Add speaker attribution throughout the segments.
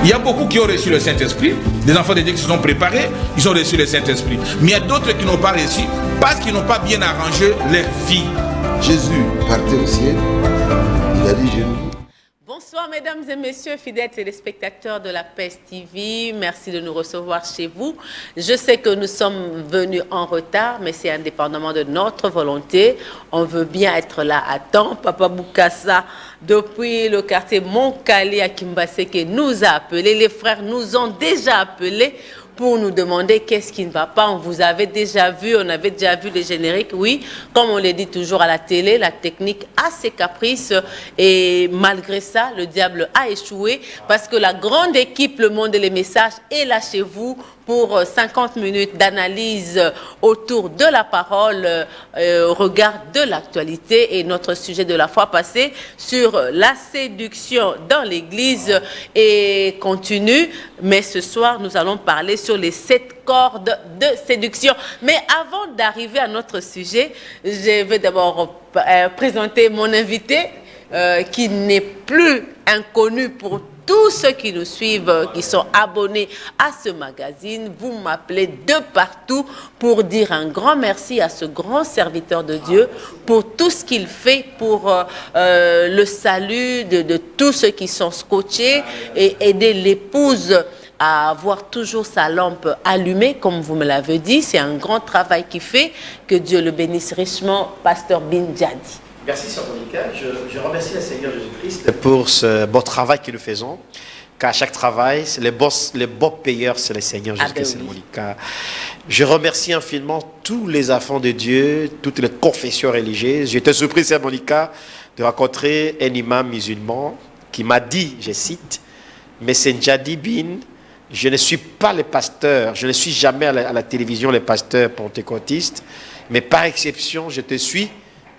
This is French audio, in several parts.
Speaker 1: Il y a beaucoup qui ont reçu le Saint-Esprit, des enfants de Dieu qui se sont préparés, ils ont reçu le Saint-Esprit. Mais il y a d'autres qui n'ont pas reçu parce qu'ils n'ont pas bien arrangé leur vie.
Speaker 2: Jésus partait au ciel, il a dit je ne...
Speaker 3: Bonsoir mesdames et messieurs, fidèles téléspectateurs de la PES TV, merci de nous recevoir chez vous. Je sais que nous sommes venus en retard, mais c'est indépendamment de notre volonté. On veut bien être là à temps. Papa Boukassa, depuis le quartier Montcalé à Kimbaseke, nous a appelés. Les frères nous ont déjà appelés pour nous demander qu'est-ce qui ne va pas. On vous avait déjà vu, on avait déjà vu les génériques, oui. Comme on le dit toujours à la télé, la technique a ses caprices et malgré ça, le diable a échoué parce que la grande équipe Le Monde et les Messages est là chez vous pour 50 minutes d'analyse autour de la parole au regard de l'actualité et notre sujet de la fois passée sur la séduction dans l'église et continue. Mais ce soir, nous allons parler sur les 7 cordes de séduction. Mais avant d'arriver à notre sujet, je vais d'abord présenter mon invité qui n'est plus inconnu pour tous ceux qui nous suivent, qui sont abonnés à ce magazine. Vous m'appelez de partout pour dire un grand merci à ce grand serviteur de Dieu pour tout ce qu'il fait pour le salut de tous ceux qui sont scotchés et aider l'épouse à avoir toujours sa lampe allumée, comme vous me l'avez dit. C'est un grand travail qu'il fait. Que Dieu le bénisse richement, Pasteur Bin Jadi.
Speaker 4: Merci, Sœur Monica. Je remercie le Seigneur Jésus-Christ pour ce beau travail que nous faisons. Car chaque travail, les beaux payeurs, c'est le Seigneur Jésus-Christ, oui. Monica. Je remercie infiniment tous les enfants de Dieu, toutes les confessions religieuses. J'étais surpris, Sœur Monica, de rencontrer un imam musulman qui m'a dit, je cite, mais c'est Njadi Bin, je ne suis pas le pasteur, je ne suis jamais à la télévision le pasteur pentecôtiste, mais par exception, je te suis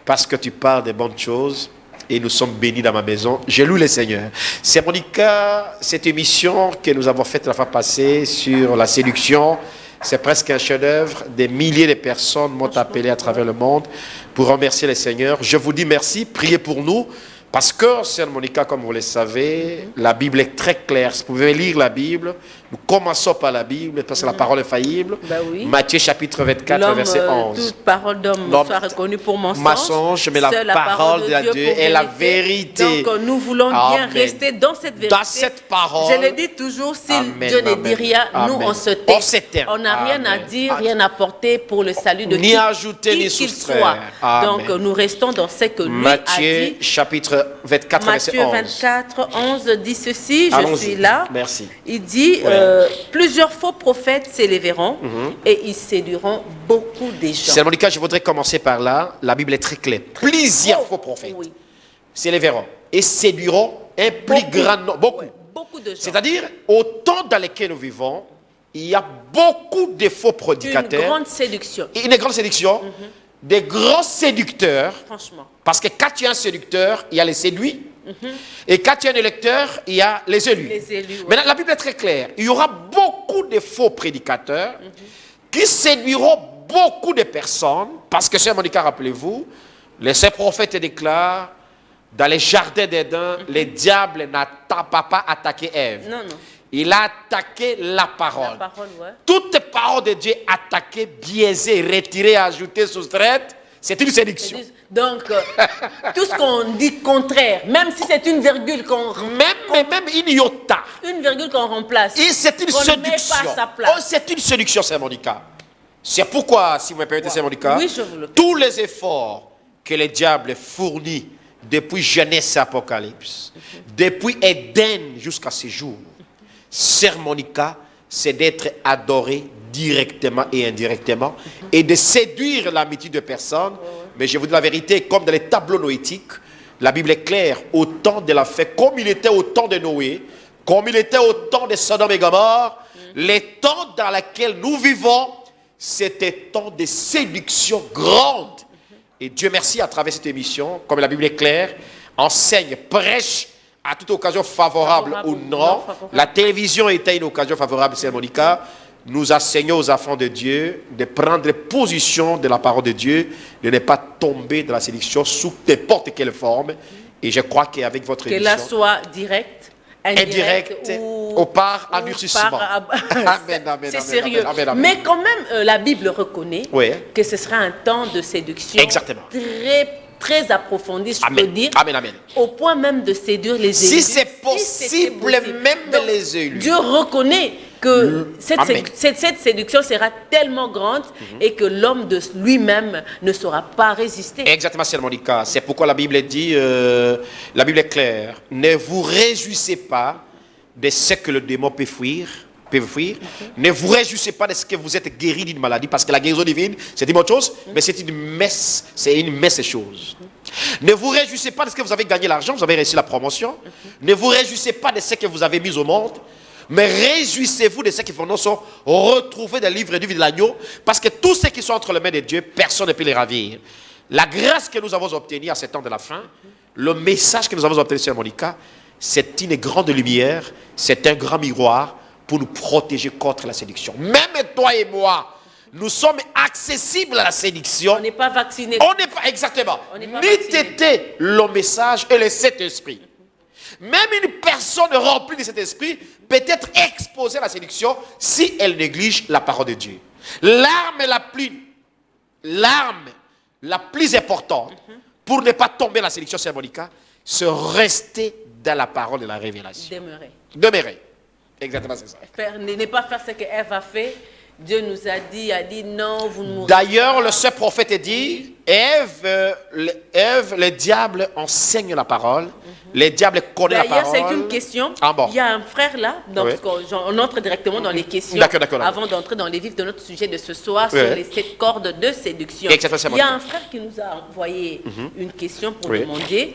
Speaker 4: parce que tu parles de bonnes choses et nous sommes bénis dans ma maison. Je loue le Seigneur. C'est Monica, cette émission que nous avons faite la fois passée sur la séduction, c'est presque un chef-d'œuvre. Des milliers de personnes m'ont appelé à travers le monde pour remercier le Seigneur. Je vous dis merci, priez pour nous. Parce que, Sœur Monica, comme vous le savez, la Bible est très claire. Vous pouvez lire la Bible. Nous commençons par la Bible, parce que la parole est faillible.
Speaker 3: Bah oui.
Speaker 4: Matthieu chapitre 24, verset 11.
Speaker 3: Toute parole d'homme soit reconnue pour
Speaker 4: mensonge, mais la parole de Dieu est la vérité.
Speaker 3: Donc nous voulons bien rester dans cette vérité.
Speaker 4: Dans cette parole.
Speaker 3: Je le dis toujours, si Dieu ne dit rien, nous on se tait. On n'a rien à dire, rien à porter pour le salut de
Speaker 4: ni ajouter, ni soustraire.
Speaker 3: Donc nous restons dans ce que lui a dit.
Speaker 4: Matthieu chapitre 24, verset 11.
Speaker 3: Matthieu 24, 11 dit ceci, je suis là.
Speaker 4: Merci.
Speaker 3: Il dit, plusieurs faux prophètes s'élèveront et ils séduiront beaucoup de gens.
Speaker 4: C'est Monica, je voudrais commencer par là. La Bible est très claire. Plusieurs faux prophètes s'élèveront et séduiront un plus grand nombre.
Speaker 3: Beaucoup de gens.
Speaker 4: C'est-à-dire, au temps dans lequel nous vivons, il y a beaucoup de faux prédicateurs.
Speaker 3: Une grande séduction.
Speaker 4: Une grande séduction. Des grands séducteurs.
Speaker 3: Franchement.
Speaker 4: Parce que quand tu es un séducteur, il y a les séduits. Et quand tu es un électeur, il y a les élus. Maintenant, la Bible est très claire. Il y aura beaucoup de faux prédicateurs qui séduiront beaucoup de personnes. Parce que, Sœur Monica, rappelez-vous, les saints prophètes déclarent dans les jardins d'Éden, le diable n'a pas attaqué Ève.
Speaker 3: Non.
Speaker 4: Il a attaqué la parole. Toute parole de Dieu attaquée, biaisée, retirée, ajoutée, soustraite, c'est une séduction.
Speaker 3: Donc, tout ce qu'on dit contraire, même si c'est une virgule qu'on...
Speaker 4: Même une iota.
Speaker 3: Une virgule qu'on remplace.
Speaker 4: Et c'est une séduction.
Speaker 3: Ne met pas à sa place.
Speaker 4: Oh, c'est une séduction, Sœur Monica. C'est pourquoi, si vous me permettez, Sœur Monica,
Speaker 3: oui, je vous le
Speaker 4: tous les efforts que le diable fournit depuis Genèse et Apocalypse, depuis Éden jusqu'à ce jour, Sœur Monica, c'est d'être adoré directement et indirectement et de séduire l'amitié de personnes. Mais je vous dis la vérité, comme dans les tableaux noétiques, la Bible est claire, au temps de la fête, comme il était au temps de Noé, comme il était au temps de Sodome et Gomorrhe, les temps dans lesquels nous vivons, c'était temps de séduction grande. Et Dieu merci, à travers cette émission, comme la Bible est claire, enseigne, prêche, à toute occasion favorable ou non. La télévision était une occasion favorable, Sœur Monica. Nous enseignons aux enfants de Dieu de prendre position de la parole de Dieu, de ne pas tomber dans la séduction sous n'importe quelle forme. Et je crois qu'avec votre émission...
Speaker 3: Qu'elle soit directe,
Speaker 4: indirect ou par endurcissement.
Speaker 3: C'est sérieux. Mais quand même, la Bible reconnaît que ce sera un temps de séduction très approfondi, je peux dire, au point même de séduire les élus.
Speaker 4: Si c'est possible, même donc, les élus.
Speaker 3: Dieu reconnaît que cette séduction sera tellement grande et que l'homme de lui-même ne saura pas résister.
Speaker 4: Exactement, c'est Monica. C'est pourquoi la Bible dit, la Bible est claire, ne vous réjouissez pas de ce que le démon peut fuir. Ne vous réjouissez pas de ce que vous êtes guéri d'une maladie, parce que la guérison divine, c'est une autre chose, mais c'est une messe de choses. Ne vous réjouissez pas de ce que vous avez gagné l'argent, vous avez réussi la promotion. Ne vous réjouissez pas de ce que vous avez mis au monde, mais réjouissez-vous de ceux qui vont sont retrouvés dans le livre du vie de l'agneau, parce que tous ceux qui sont entre les mains de Dieu, personne ne peut les ravir. La grâce que nous avons obtenue à ce temps de la fin, le message que nous avons obtenu sur Monica, c'est une grande lumière, c'est un grand miroir pour nous protéger contre la séduction. Même toi et moi, nous sommes accessibles à la séduction.
Speaker 3: On n'est pas vaccinés.
Speaker 4: On n'est pas, exactement. Ni t'étais le message et le Saint-Esprit. Même une personne remplie de cet esprit peut être exposée à la séduction si elle néglige la parole de Dieu. L'arme la plus importante pour ne pas tomber dans la séduction, c'est Monica, c'est rester dans la parole de la révélation. Demeurer. Exactement, c'est ça.
Speaker 3: Ne pas faire ce que Ève a fait. Dieu nous a dit non, vous ne mourrez
Speaker 4: pas. D'ailleurs, le seul prophète dit, Ève, le diable enseigne la parole. Le diable connaît la parole.
Speaker 3: D'ailleurs, c'est une question. Il y a un frère là, donc on entre directement dans les questions.
Speaker 4: D'accord.
Speaker 3: Avant d'entrer dans les vifs de notre sujet de ce soir sur les 7 cordes de séduction. Il y a un frère qui nous a envoyé une question pour demander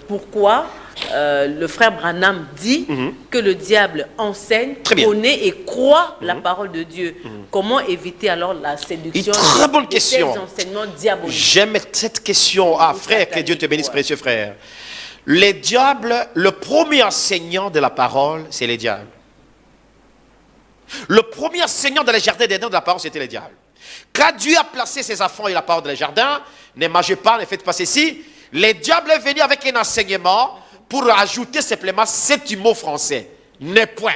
Speaker 3: pourquoi le frère Branham dit que le diable enseigne, connaît et croit la parole de Dieu. Comment éviter alors la séduction?
Speaker 4: Une très bonne question.
Speaker 3: Ces enseignements diaboliques.
Speaker 4: J'aime cette question. Ah, frère, que Dieu te bénisse, précieux frère. Le diable, le premier enseignant de la parole, c'est le diable. Le premier enseignant dans les jardins d'Éden de la parole, c'était le diable. Quand Dieu a placé ses enfants et la parole dans les jardins, ne mangez pas, ne faites pas ceci, le diable est venu avec un enseignement pour ajouter simplement 7 mots français. Ne point.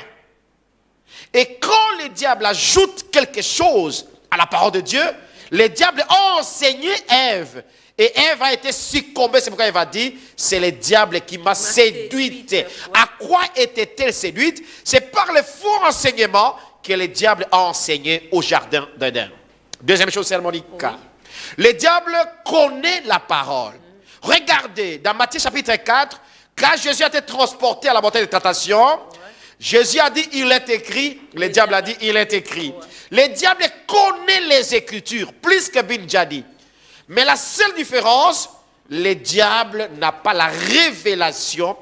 Speaker 4: Et quand le diable ajoute quelque chose à la parole de Dieu, le diable a enseigné Ève. Et Ève a été succombée, c'est pourquoi Ève a dit, c'est le diable qui m'a séduite. À quoi était-elle séduite? C'est par le faux enseignement que le diable a enseigné au jardin d'Éden. Deuxième chose, c'est Monica. Le diable connaît la parole. Regardez, dans Matthieu chapitre 4, quand Jésus a été transporté à la montagne de tentation, Jésus a dit, il est écrit. Le diable a dit, il est écrit. Le diable connaît les Écritures, plus que Bin Jadi. Mais la seule différence, le diable n'a pas la révélation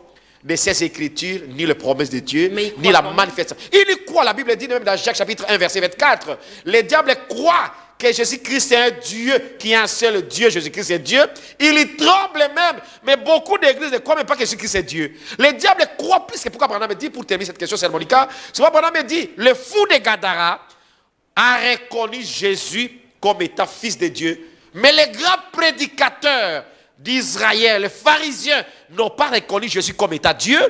Speaker 4: de ces Écritures, ni les promesses de Dieu, ni la manifestation. Il croit, la Bible dit même dans Jacques chapitre 1, verset 24, le diable croit que Jésus-Christ est un Dieu, qui est un seul Dieu, Jésus-Christ est Dieu. Il y tremble même, mais beaucoup d'églises ne croient même pas que Jésus-Christ est Dieu. Le diable croit plus que pourquoi Branham dit, pour terminer cette question, c'est Monica, c'est pourquoi Branham dit, le fou de Gadara a reconnu Jésus comme étant fils de Dieu. Mais les grands prédicateurs d'Israël, les pharisiens, n'ont pas reconnu Jésus comme étant Dieu.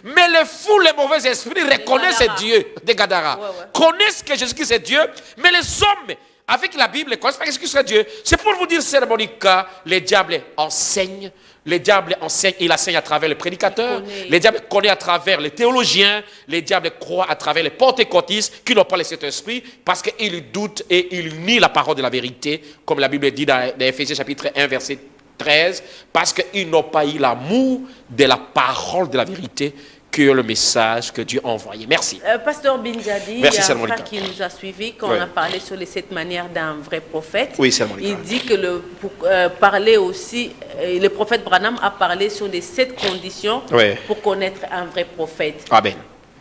Speaker 4: Mais les fous, les mauvais esprits reconnaissent Dieu de Gadara. Connaissent que Jésus-Christ est Dieu. Mais les hommes, avec la Bible, ne connaissent pas que Jésus-Christ est Dieu. C'est pour vous dire, c'est Monica, le diable enseigne. Le diable enseigne, il enseigne à travers les prédicateurs. Le diable connaît à travers les théologiens. Le diable croit à travers les pentecôtistes qui n'ont pas le Saint-Esprit parce qu'ils doutent et ils nient la parole de la vérité, comme la Bible dit dans Éphésiens chapitre 1, verset 13, parce qu'ils n'ont pas eu l'amour de la parole de la vérité que le message que Dieu a envoyé. Merci.
Speaker 3: Pasteur Bin Jadi, il y a un frère qui nous a suivis quand on a parlé sur les 7 manières d'un vrai prophète.
Speaker 4: Oui, c'est Monica.
Speaker 3: Il dit que parler aussi, le prophète Branham a parlé sur les 7 conditions pour connaître un vrai prophète.
Speaker 4: Amen.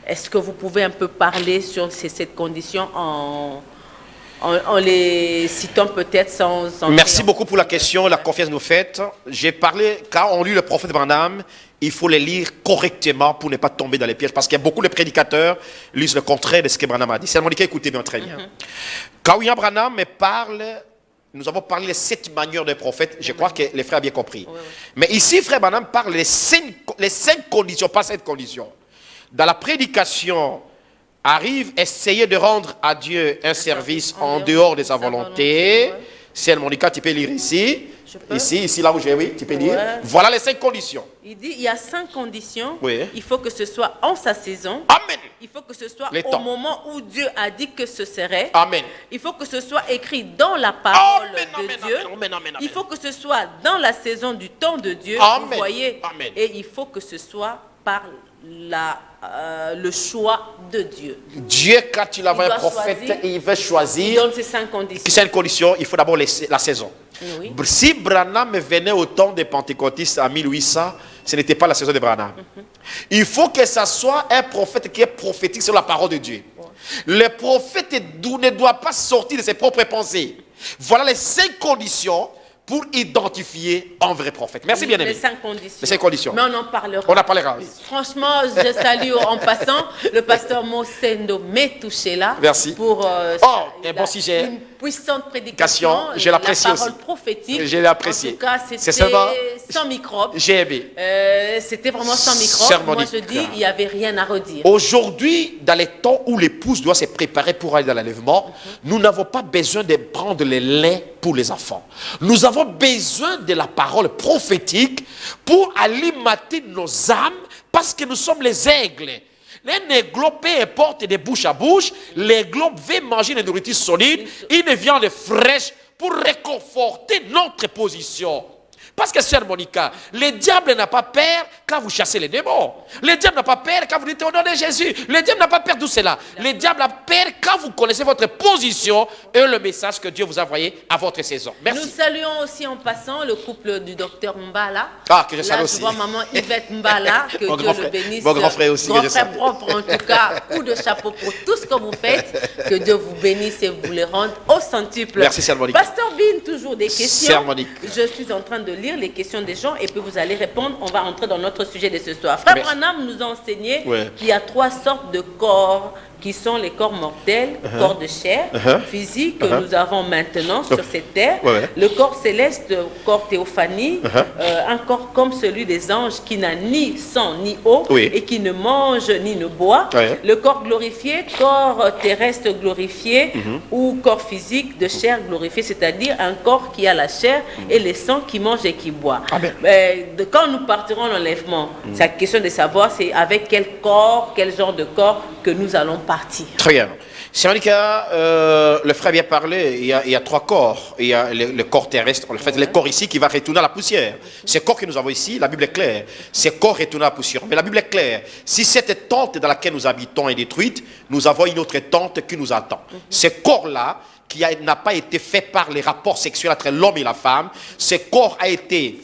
Speaker 3: Est-ce que vous pouvez un peu parler sur ces 7 conditions en les citant peut-être sans
Speaker 4: Merci beaucoup pour la question, la confiance que nous faites. J'ai parlé, quand on lit le prophète Branham, il faut les lire correctement pour ne pas tomber dans les pièges. Parce qu'il y a beaucoup de prédicateurs qui lisent le contraire de ce que Branham a dit. C'est Monica, écoutez bien très bien. Quand William Branham me parle, nous avons parlé des 7 manières des prophètes. Je crois que les frères ont bien compris. Mais ici, frère Branham parle des 5 conditions, pas 7 conditions. dans la prédication, arrive essayer de rendre à Dieu un service en dehors de sa volonté. C'est Monica, tu peux lire ici. Ici, là où j'ai, oui, tu peux lire. Voilà les 5 conditions.
Speaker 3: Il dit, il y a 5 conditions.
Speaker 4: Oui.
Speaker 3: Il faut que ce soit en sa saison.
Speaker 4: Amen.
Speaker 3: Il faut que ce soit
Speaker 4: Les
Speaker 3: au
Speaker 4: temps.
Speaker 3: moment où Dieu a dit que ce serait.
Speaker 4: Amen.
Speaker 3: Il faut que ce soit écrit dans la parole
Speaker 4: Amen,
Speaker 3: de
Speaker 4: amen,
Speaker 3: Dieu.
Speaker 4: amen, amen,
Speaker 3: Il
Speaker 4: amen.
Speaker 3: faut que ce soit dans la saison du temps de Dieu.
Speaker 4: Amen.
Speaker 3: Vous voyez.
Speaker 4: Amen.
Speaker 3: Et il faut que ce soit par le choix de Dieu.
Speaker 4: Dieu, quand il avait
Speaker 3: Il
Speaker 4: un
Speaker 3: doit
Speaker 4: prophète,
Speaker 3: choisir.
Speaker 4: il veut
Speaker 3: Il
Speaker 4: choisir.
Speaker 3: donne ces 5 conditions.
Speaker 4: C'est une condition, il faut d'abord la saison.
Speaker 3: Oui.
Speaker 4: Si Branham venait au temps des Pentecôtistes en 1800, ce n'était pas la saison de Branham. Il faut que ce soit un prophète qui est prophétique sur la parole de Dieu. Le prophète ne doit pas sortir de ses propres pensées. Voilà les 5 conditions pour identifier un vrai prophète. Merci bien aimé.
Speaker 3: Les 5 conditions.
Speaker 4: Les 5 conditions.
Speaker 3: Mais on en parlera.
Speaker 4: On en parlera.
Speaker 3: Franchement, je salue en passant le pasteur Mosendo Metouchela.
Speaker 4: Merci.
Speaker 3: Pour
Speaker 4: un bon sujet.
Speaker 3: Une puissante prédication.
Speaker 4: Je l'apprécie
Speaker 3: la
Speaker 4: aussi.
Speaker 3: parole prophétique.
Speaker 4: Je l'ai apprécié.
Speaker 3: En tout cas,
Speaker 4: C'est
Speaker 3: c'était
Speaker 4: seulement-
Speaker 3: sans microbe.
Speaker 4: J'ai aimé.
Speaker 3: C'était vraiment sans microbe.
Speaker 4: Sermonique.
Speaker 3: Moi, je dis, il n'y avait rien à redire.
Speaker 4: Aujourd'hui, dans les temps où l'épouse doit se préparer pour aller dans l'enlèvement, nous n'avons pas besoin de prendre le lait pour les enfants. Nous avons besoin de la parole prophétique pour alimenter nos âmes parce que nous sommes les aigles. Les aigles, peu importe de bouche à bouche, l'aigle veut manger une nourriture solide, une viande fraîche pour réconforter notre position. Parce que, sœur Monica, le diable n'a pas peur quand vous chassez les démons. Le diable n'a pas peur quand vous dites au nom de Jésus. Le diable n'a pas peur de tout cela. Le diable a peur quand vous connaissez votre position et le message que Dieu vous a envoyé à votre saison. Merci.
Speaker 3: Nous saluons aussi en passant le couple du docteur Mbala.
Speaker 4: Ah, que je salue
Speaker 3: Là,
Speaker 4: aussi.
Speaker 3: je vois maman Yvette Mbala, que
Speaker 4: Mon
Speaker 3: Dieu
Speaker 4: grand
Speaker 3: le
Speaker 4: frère.
Speaker 3: bénisse.
Speaker 4: Mon grand frère aussi, que
Speaker 3: Grand
Speaker 4: je
Speaker 3: frère
Speaker 4: salue.
Speaker 3: propre, en tout cas, coup de chapeau pour tout ce que vous faites. Que Dieu vous bénisse et vous les rende au centuple.
Speaker 4: Merci, sœur Monique.
Speaker 3: Pasteur Bin, toujours des questions.
Speaker 4: Sœur Monique.
Speaker 3: Je suis en train de lire les questions des gens et puis vous allez répondre. On va entrer dans notre sujet de ce soir. Frère
Speaker 4: Merci.
Speaker 3: Branham nous a enseigné
Speaker 4: Ouais.
Speaker 3: qu'il y a 3 sortes de corps qui sont les corps mortels, corps de chair, physique que nous avons maintenant sur cette terre.
Speaker 4: Ouais.
Speaker 3: Le corps céleste, le corps théophanique, un corps comme celui des anges qui n'a ni sang ni eau
Speaker 4: Oui.
Speaker 3: et qui ne mange ni ne boit.
Speaker 4: Ouais.
Speaker 3: Le corps glorifié, corps terrestre glorifié ou corps physique de chair glorifiée, c'est-à-dire un corps qui a la chair et le sang qui mange et qui boit.
Speaker 4: Amen.
Speaker 3: Quand nous partirons en enlèvement, c'est la question de savoir c'est avec quel corps, quel genre de corps que nous allons partir.
Speaker 4: Très bien. C'est vrai que le frère vient parler, il y a 3 corps. Il y a le corps terrestre, en fait, le corps ici qui va retourner à la poussière. Ce corps que nous avons ici, la Bible est claire. Ce corps retourne à la poussière. Mais la Bible est claire. Si cette tente dans laquelle nous habitons est détruite, nous avons une autre tente qui nous attend. Ce corps-là, qui n'a pas été fait par les rapports sexuels entre l'homme et la femme, ce corps a été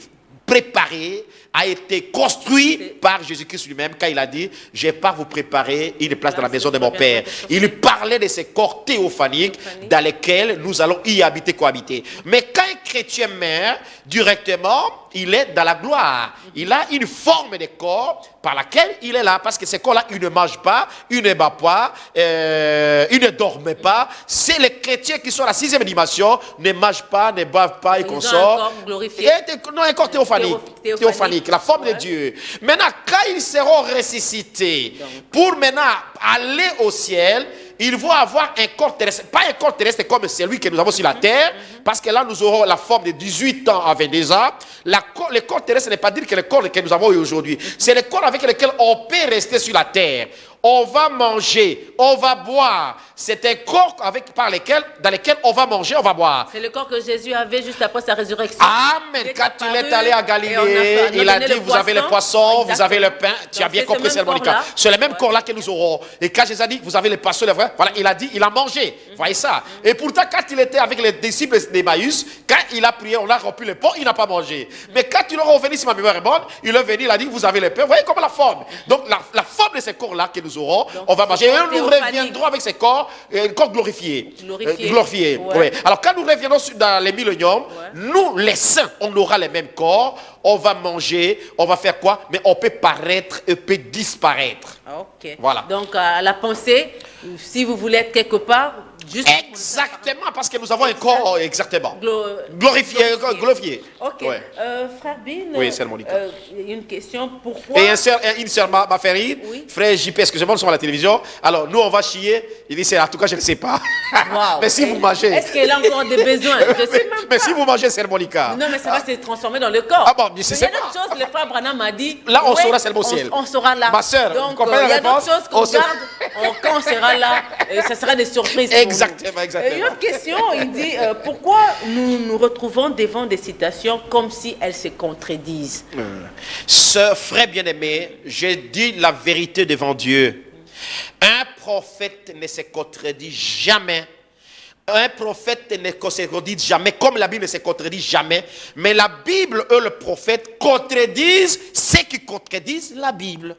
Speaker 4: préparé, a été construit par Jésus-Christ lui-même quand il a dit « Je pars vous préparer une place dans la maison de mon Père ». Il parlait de ces corps théophaniques dans lesquels nous allons y habiter, cohabiter. Mais quand un chrétien meurt, directement, il est dans la gloire. Il a une forme de corps par laquelle il est là. Parce que ces corps-là, ils ne mangent pas, ils ne battent pas, ils ne dorment pas. C'est les chrétiens qui sont à la 6e dimension, ne mangent pas, ne boivent pas, ils
Speaker 3: Ils ont un
Speaker 4: consomment.
Speaker 3: corps glorifié.
Speaker 4: Non, un corps théophanique. Théophanique, la forme de
Speaker 3: Ouais.
Speaker 4: Dieu. Maintenant, quand ils seront ressuscités, pour maintenant aller au ciel, ils vont avoir un corps terrestre. Pas un corps terrestre comme celui que nous avons sur la terre, parce que là, nous aurons la forme de 18 ans à 22 ans. Le corps terrestre n'est pas dire que le corps que nous avons aujourd'hui. C'est le corps avec lequel on peut rester sur la terre. On va manger, on va boire. C'est un corps dans lequel on va manger, on va boire.
Speaker 3: C'est le corps que Jésus avait juste après sa résurrection.
Speaker 4: Amen.
Speaker 3: Il est
Speaker 4: Quand il est
Speaker 3: apparu
Speaker 4: allé à
Speaker 3: et on
Speaker 4: Galilée,
Speaker 3: a
Speaker 4: il a
Speaker 3: donné
Speaker 4: dit,
Speaker 3: le
Speaker 4: vous avez le poisson, vous avez le pain. Tu as
Speaker 3: Donc,
Speaker 4: bien
Speaker 3: c'est
Speaker 4: compris,
Speaker 3: ce
Speaker 4: c'est
Speaker 3: même
Speaker 4: Monica.
Speaker 3: corps-là.
Speaker 4: C'est le même corps-là que nous aurons. Et quand Jésus a dit, vous avez le poisson, le vrai, voilà, il a dit, il a mangé. Voyez ça. Et pourtant, quand il était avec les disciples d'Emmaüs, quand il a prié, on a rompu le pain, il n'a pas mangé. Mais quand il est revenu, si ma mémoire est bonne, il est venu, il a dit, vous avez le pain. Vous voyez comment la forme. Donc, la forme de ce corps-là que nous aurons, on va manger. Et nous reviendrons avec ces corps, corps glorifiés. Glorifiés.
Speaker 3: Ouais.
Speaker 4: Ouais. Alors, quand nous reviendrons dans les milléniums, nous, les saints, on aura le même corps, on va manger, on va faire quoi? Mais on peut paraître et peut disparaître.
Speaker 3: Ok.
Speaker 4: Voilà.
Speaker 3: Donc, à la pensée, si vous voulez être quelque part, Juste
Speaker 4: Exactement, parce que nous avons un corps, exactement. Glorifié.
Speaker 3: Ok.
Speaker 4: Ouais.
Speaker 3: Frère Bin,
Speaker 4: Oui, c'est Monica.
Speaker 3: une question. Pourquoi
Speaker 4: Et une sœur m'a fait rire.
Speaker 3: Oui.
Speaker 4: Frère JP, excusez-moi, nous sommes à la télévision. Alors, nous, on va chier. Il dit, en tout cas, je ne sais pas.
Speaker 3: Wow.
Speaker 4: Mais si vous mangez.
Speaker 3: Est-ce qu'elle a encore des besoins? Je sais même pas.
Speaker 4: Mais si vous mangez, c'est Monica.
Speaker 3: Non, mais ça va se transformer dans le corps.
Speaker 4: Ah bon, mais c'est
Speaker 3: il y a
Speaker 4: ça.
Speaker 3: d'autres choses, le frère Branham m'a dit.
Speaker 4: Là, on
Speaker 3: ouais,
Speaker 4: saura seulement au ciel.
Speaker 3: On saura là.
Speaker 4: Ma sœur, vous
Speaker 3: donc,
Speaker 4: comprenez
Speaker 3: il y
Speaker 4: la
Speaker 3: a d'autres
Speaker 4: réponse?
Speaker 3: choses qu'on garde. Quand on sera là, ça sera des surprises.
Speaker 4: Exactement, exactement.
Speaker 3: Une autre question, il dit pourquoi nous nous retrouvons devant des citations comme si elles se contredisent?
Speaker 4: Ce frère bien-aimé, je dis la vérité devant Dieu. Un prophète ne se contredit jamais. Un prophète ne se contredit jamais, comme la Bible ne se contredit jamais. Mais la Bible et le prophète contredisent ceux qui contredisent la Bible.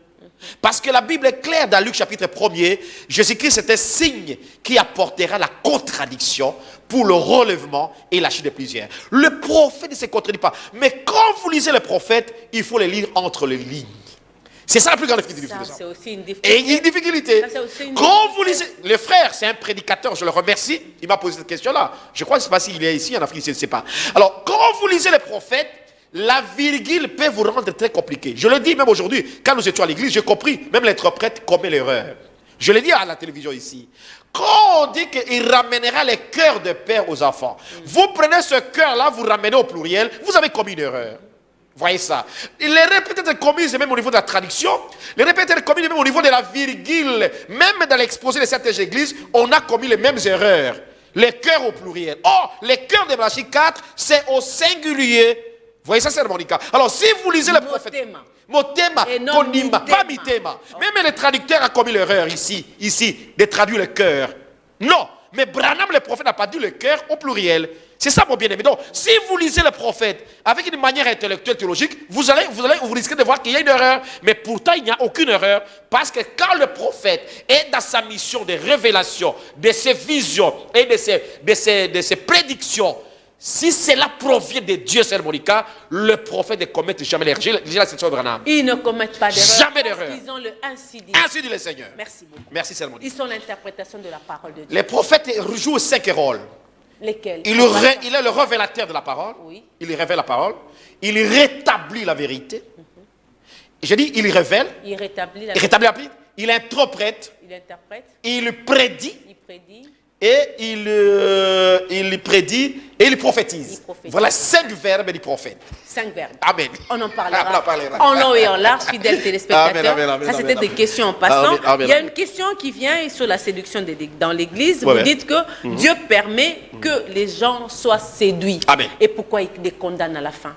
Speaker 4: Parce que la Bible est claire dans Luc chapitre 1er. Jésus-Christ est un signe qui apportera la contradiction pour le relèvement et la chute de plusieurs. Le prophète ne se contredit pas. Mais quand vous lisez le prophète, il faut les lire entre les lignes. C'est ça la plus grande difficulté.
Speaker 3: Ça, c'est aussi une difficulté.
Speaker 4: Et une difficulté.
Speaker 3: Ça, c'est aussi une
Speaker 4: Quand
Speaker 3: difficulté.
Speaker 4: vous lisez, le frère, c'est un prédicateur, je le remercie. Il m'a posé cette question-là. Je crois que c'est pas s'il est ici en Afrique, je ne sais pas. Alors, quand vous lisez les prophètes, la virgule peut vous rendre très compliqué. Je le dis même aujourd'hui, quand nous étions à l'église, j'ai compris, même l'interprète commet l'erreur. Je l'ai dit à la télévision ici. Quand on dit qu'il ramènera les cœurs de père aux enfants, vous prenez ce cœur-là, vous ramenez au pluriel, vous avez commis une erreur. Voyez ça. L'erreur peut être commise même au niveau de la traduction. L'erreur peut être commise même au niveau de la virgule. Même dans l'exposé de certaines églises, on a commis les mêmes erreurs. Les cœurs au pluriel. Or, les cœurs de Malachie 4, c'est au singulier. Voyez ça, c'est Monica. Alors, si vous lisez le prophète. Motema,
Speaker 3: Et non
Speaker 4: konima, pas mitema. Même le traducteur a commis l'erreur ici, de traduire le cœur. Non, mais Branham, le prophète, n'a pas dit le cœur au pluriel. C'est ça, mon bien-aimé. Donc, si vous lisez le prophète avec une manière intellectuelle, théologique, vous risquez de voir qu'il y a une erreur. Mais pourtant, il n'y a aucune erreur. Parce que quand le prophète est dans sa mission de révélation, de ses visions et de ses prédictions, si cela provient de Dieu, Sœur Monica, le prophète ne commet jamais l'erreur. J'ai la section de Branham.
Speaker 3: Ils ne commettent pas d'erreur.
Speaker 4: Jamais d'erreur.
Speaker 3: Ils ont le ainsi dit.
Speaker 4: Ainsi dit le Seigneur.
Speaker 3: Merci beaucoup.
Speaker 4: Merci, Sœur Monica.
Speaker 3: Ils sont l'interprétation de la parole de Dieu.
Speaker 4: Les prophètes jouent 5 rôles.
Speaker 3: Lesquels?
Speaker 4: Il est le révélateur de la parole.
Speaker 3: Oui.
Speaker 4: Il révèle la parole. Il rétablit la vérité. Je dis, il révèle.
Speaker 3: Il rétablit la
Speaker 4: Il rétablit la vérité. Il interprète.
Speaker 3: Il interprète.
Speaker 4: Il prédit.
Speaker 3: Il prédit.
Speaker 4: Et il prédit et il prophétise.
Speaker 3: Il prophétise.
Speaker 4: Voilà 5 verbes du prophète.
Speaker 3: 5 verbes.
Speaker 4: Amen.
Speaker 3: On en parlera.
Speaker 4: On en parlera.
Speaker 3: En long et en large, fidèles téléspectateurs.
Speaker 4: Amen,
Speaker 3: Ça, c'était
Speaker 4: amen,
Speaker 3: des
Speaker 4: amen.
Speaker 3: questions en passant.
Speaker 4: Amen.
Speaker 3: Il y a une question qui vient sur la séduction dans l'Église.
Speaker 4: Ouais,
Speaker 3: Vous
Speaker 4: ouais.
Speaker 3: dites que Dieu permet que les gens soient séduits.
Speaker 4: Amen.
Speaker 3: Et pourquoi il les condamne à la fin?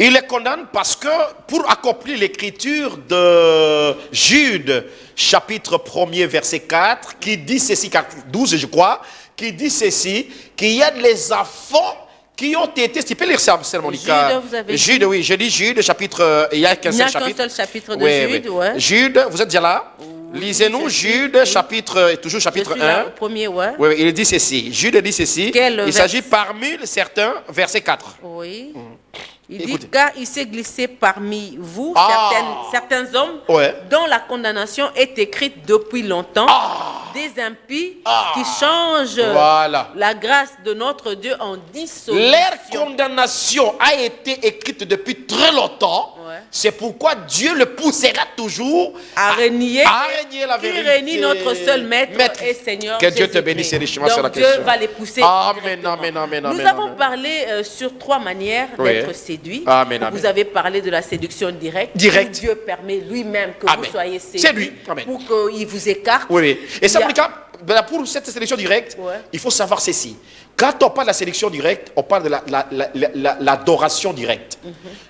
Speaker 4: Il les condamne parce que pour accomplir l'écriture de Jude, chapitre 1er, verset 4, qui dit ceci, 12 je crois, qui dit ceci, qu'il y a des enfants qui ont été... Tu peux lire ça, Sœur Monica?
Speaker 3: Jude, vous avez
Speaker 4: Jude,
Speaker 3: dit?
Speaker 4: oui, je dis Jude, chapitre... Il y a qu'un
Speaker 3: Il n'y a
Speaker 4: seul
Speaker 3: qu'un
Speaker 4: chapitre.
Speaker 3: seul chapitre de
Speaker 4: Oui,
Speaker 3: Jude,
Speaker 4: oui.
Speaker 3: ouais.
Speaker 4: Jude, vous êtes déjà là? Lisez-nous
Speaker 3: je suis,
Speaker 4: Jude,
Speaker 3: oui.
Speaker 4: chapitre, toujours
Speaker 3: Je
Speaker 4: chapitre
Speaker 3: suis
Speaker 4: 1.
Speaker 3: là, au premier, ouais.
Speaker 4: Oui, il dit ceci. Jude dit ceci.
Speaker 3: Quel
Speaker 4: Il s'agit parmi certains, verset 4.
Speaker 3: Oui. Il
Speaker 4: Écoutez.
Speaker 3: dit, car il s'est glissé parmi vous certains hommes
Speaker 4: Ouais.
Speaker 3: dont la condamnation est écrite depuis longtemps, des impies qui changent
Speaker 4: Voilà.
Speaker 3: la grâce de notre Dieu en dissolution.
Speaker 4: Leur condamnation a été écrite depuis très longtemps.
Speaker 3: Ouais.
Speaker 4: C'est pourquoi Dieu le poussera toujours
Speaker 3: à renier
Speaker 4: la
Speaker 3: qui
Speaker 4: vérité.
Speaker 3: renie notre seul maître et Seigneur
Speaker 4: Que Dieu te
Speaker 3: Jésus-Christ.
Speaker 4: bénisse richement
Speaker 3: Donc
Speaker 4: sur la
Speaker 3: Dieu
Speaker 4: question.
Speaker 3: va les pousser
Speaker 4: Amen,
Speaker 3: directement.
Speaker 4: amen, amen,
Speaker 3: Nous
Speaker 4: amen,
Speaker 3: avons
Speaker 4: amen.
Speaker 3: parlé sur 3 manières
Speaker 4: Oui.
Speaker 3: d'être séduit.
Speaker 4: Amen, amen.
Speaker 3: Vous avez parlé de la séduction directe.
Speaker 4: Direct.
Speaker 3: Où Dieu permet lui-même que
Speaker 4: Amen.
Speaker 3: vous soyez séduit.
Speaker 4: C'est lui. Amen.
Speaker 3: Pour qu'il vous écarte.
Speaker 4: Oui, oui. Et ça,
Speaker 3: Il y a-
Speaker 4: Monica, ben, pour cette sélection directe,
Speaker 3: Ouais.
Speaker 4: il faut savoir ceci. Quand on parle de la sélection directe, on parle de l'adoration directe.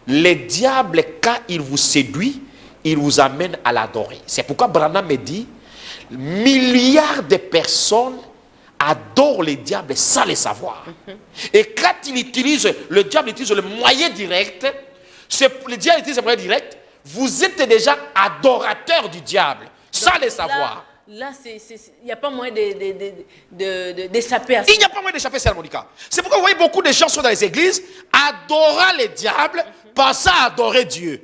Speaker 4: Le diable, quand il vous séduit, il vous amène à l'adorer. C'est pourquoi Branham me dit, milliards de personnes adorent le diable sans le savoir. Et quand le diable utilise le moyen direct, le diable utilise le moyen direct, vous êtes déjà adorateur du diable, sans le savoir.
Speaker 3: Là, il n'y a pas moyen d'échapper à ça.
Speaker 4: Il n'y a pas moyen d'échapper, Sœur Monica. C'est pourquoi vous voyez beaucoup de gens sont dans les églises, adorant le diable, pensant à adorer Dieu.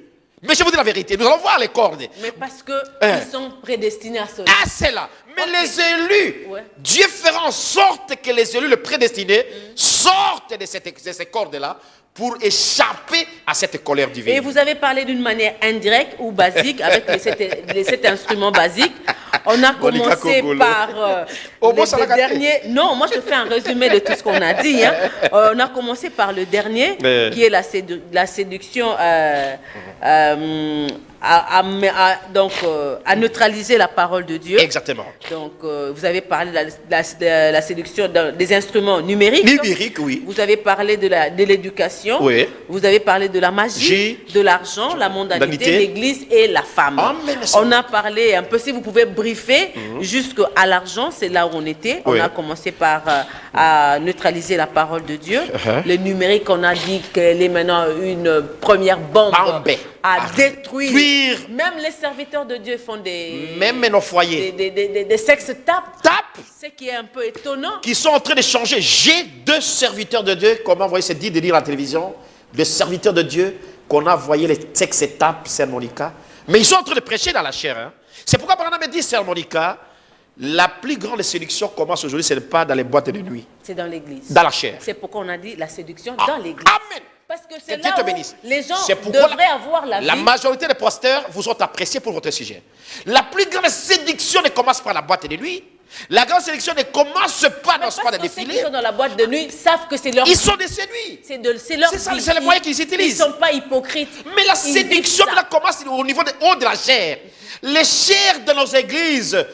Speaker 4: Mais je vous dis la vérité, nous allons voir les cordes.
Speaker 3: Mais parce qu'ils sont prédestinés à cela.
Speaker 4: Ah, c'est là. Mais les élus, Dieu fera en sorte que les élus, le prédestinés, sortent de ces cordes-là pour échapper à cette colère divine.
Speaker 3: Et vous avez parlé d'une manière indirecte ou basique avec les 7 instruments basiques. On a commencé par le dernier. Non, moi je fais un résumé de tout ce qu'on a dit. Hein. On a commencé par le dernier, qui est la séduction à neutraliser la parole de Dieu.
Speaker 4: Exactement.
Speaker 3: Donc, vous avez parlé de la séduction des instruments numériques.
Speaker 4: Numérique, oui.
Speaker 3: Vous avez parlé de l'éducation.
Speaker 4: Oui.
Speaker 3: Vous avez parlé de la magie, de l'argent, la mondanité, l'Église et la femme.
Speaker 4: Amen.
Speaker 3: On a parlé un peu, si vous pouvez briefer, jusqu'à l'argent, c'est là où on était. On a commencé par à neutraliser la parole de Dieu. Le numérique, on a dit qu'elle est maintenant une première bombe à détruire. Même les serviteurs de Dieu font
Speaker 4: même nos foyers.
Speaker 3: Des sex tapes. Ce qui est un peu étonnant.
Speaker 4: Qui sont en train de changer. J'ai 2 serviteurs de Dieu, comment vous voyez, c'est dit de dire à la télévision, des serviteurs de Dieu qu'on a voyé les sex tapes, Sœur Monica. Mais ils sont en train de prêcher dans la chair. Hein. C'est pourquoi Branham me dit, Sœur Monica, la plus grande séduction commence aujourd'hui, ce n'est pas dans les boîtes de nuit.
Speaker 3: C'est dans l'église.
Speaker 4: Dans la chair.
Speaker 3: C'est pourquoi on a dit la séduction dans l'église.
Speaker 4: Amen.
Speaker 3: Parce que c'est là où les gens devraient avoir la vie.
Speaker 4: La majorité des pasteurs vous ont apprécié pour votre sujet. La plus grande séduction ne commence pas dans la boîte de nuit. La grande séduction ne commence pas dans ce pas de défilé.
Speaker 3: Ceux qui sont dans la boîte de nuit savent que c'est leur vie.
Speaker 4: Ils sont des séduits.
Speaker 3: C'est leur vie.
Speaker 4: C'est le moyen qu'ils utilisent.
Speaker 3: Ils ne sont pas hypocrites.
Speaker 4: Mais la séduction là commence au niveau de haut de la chair. Les chairs de nos églises,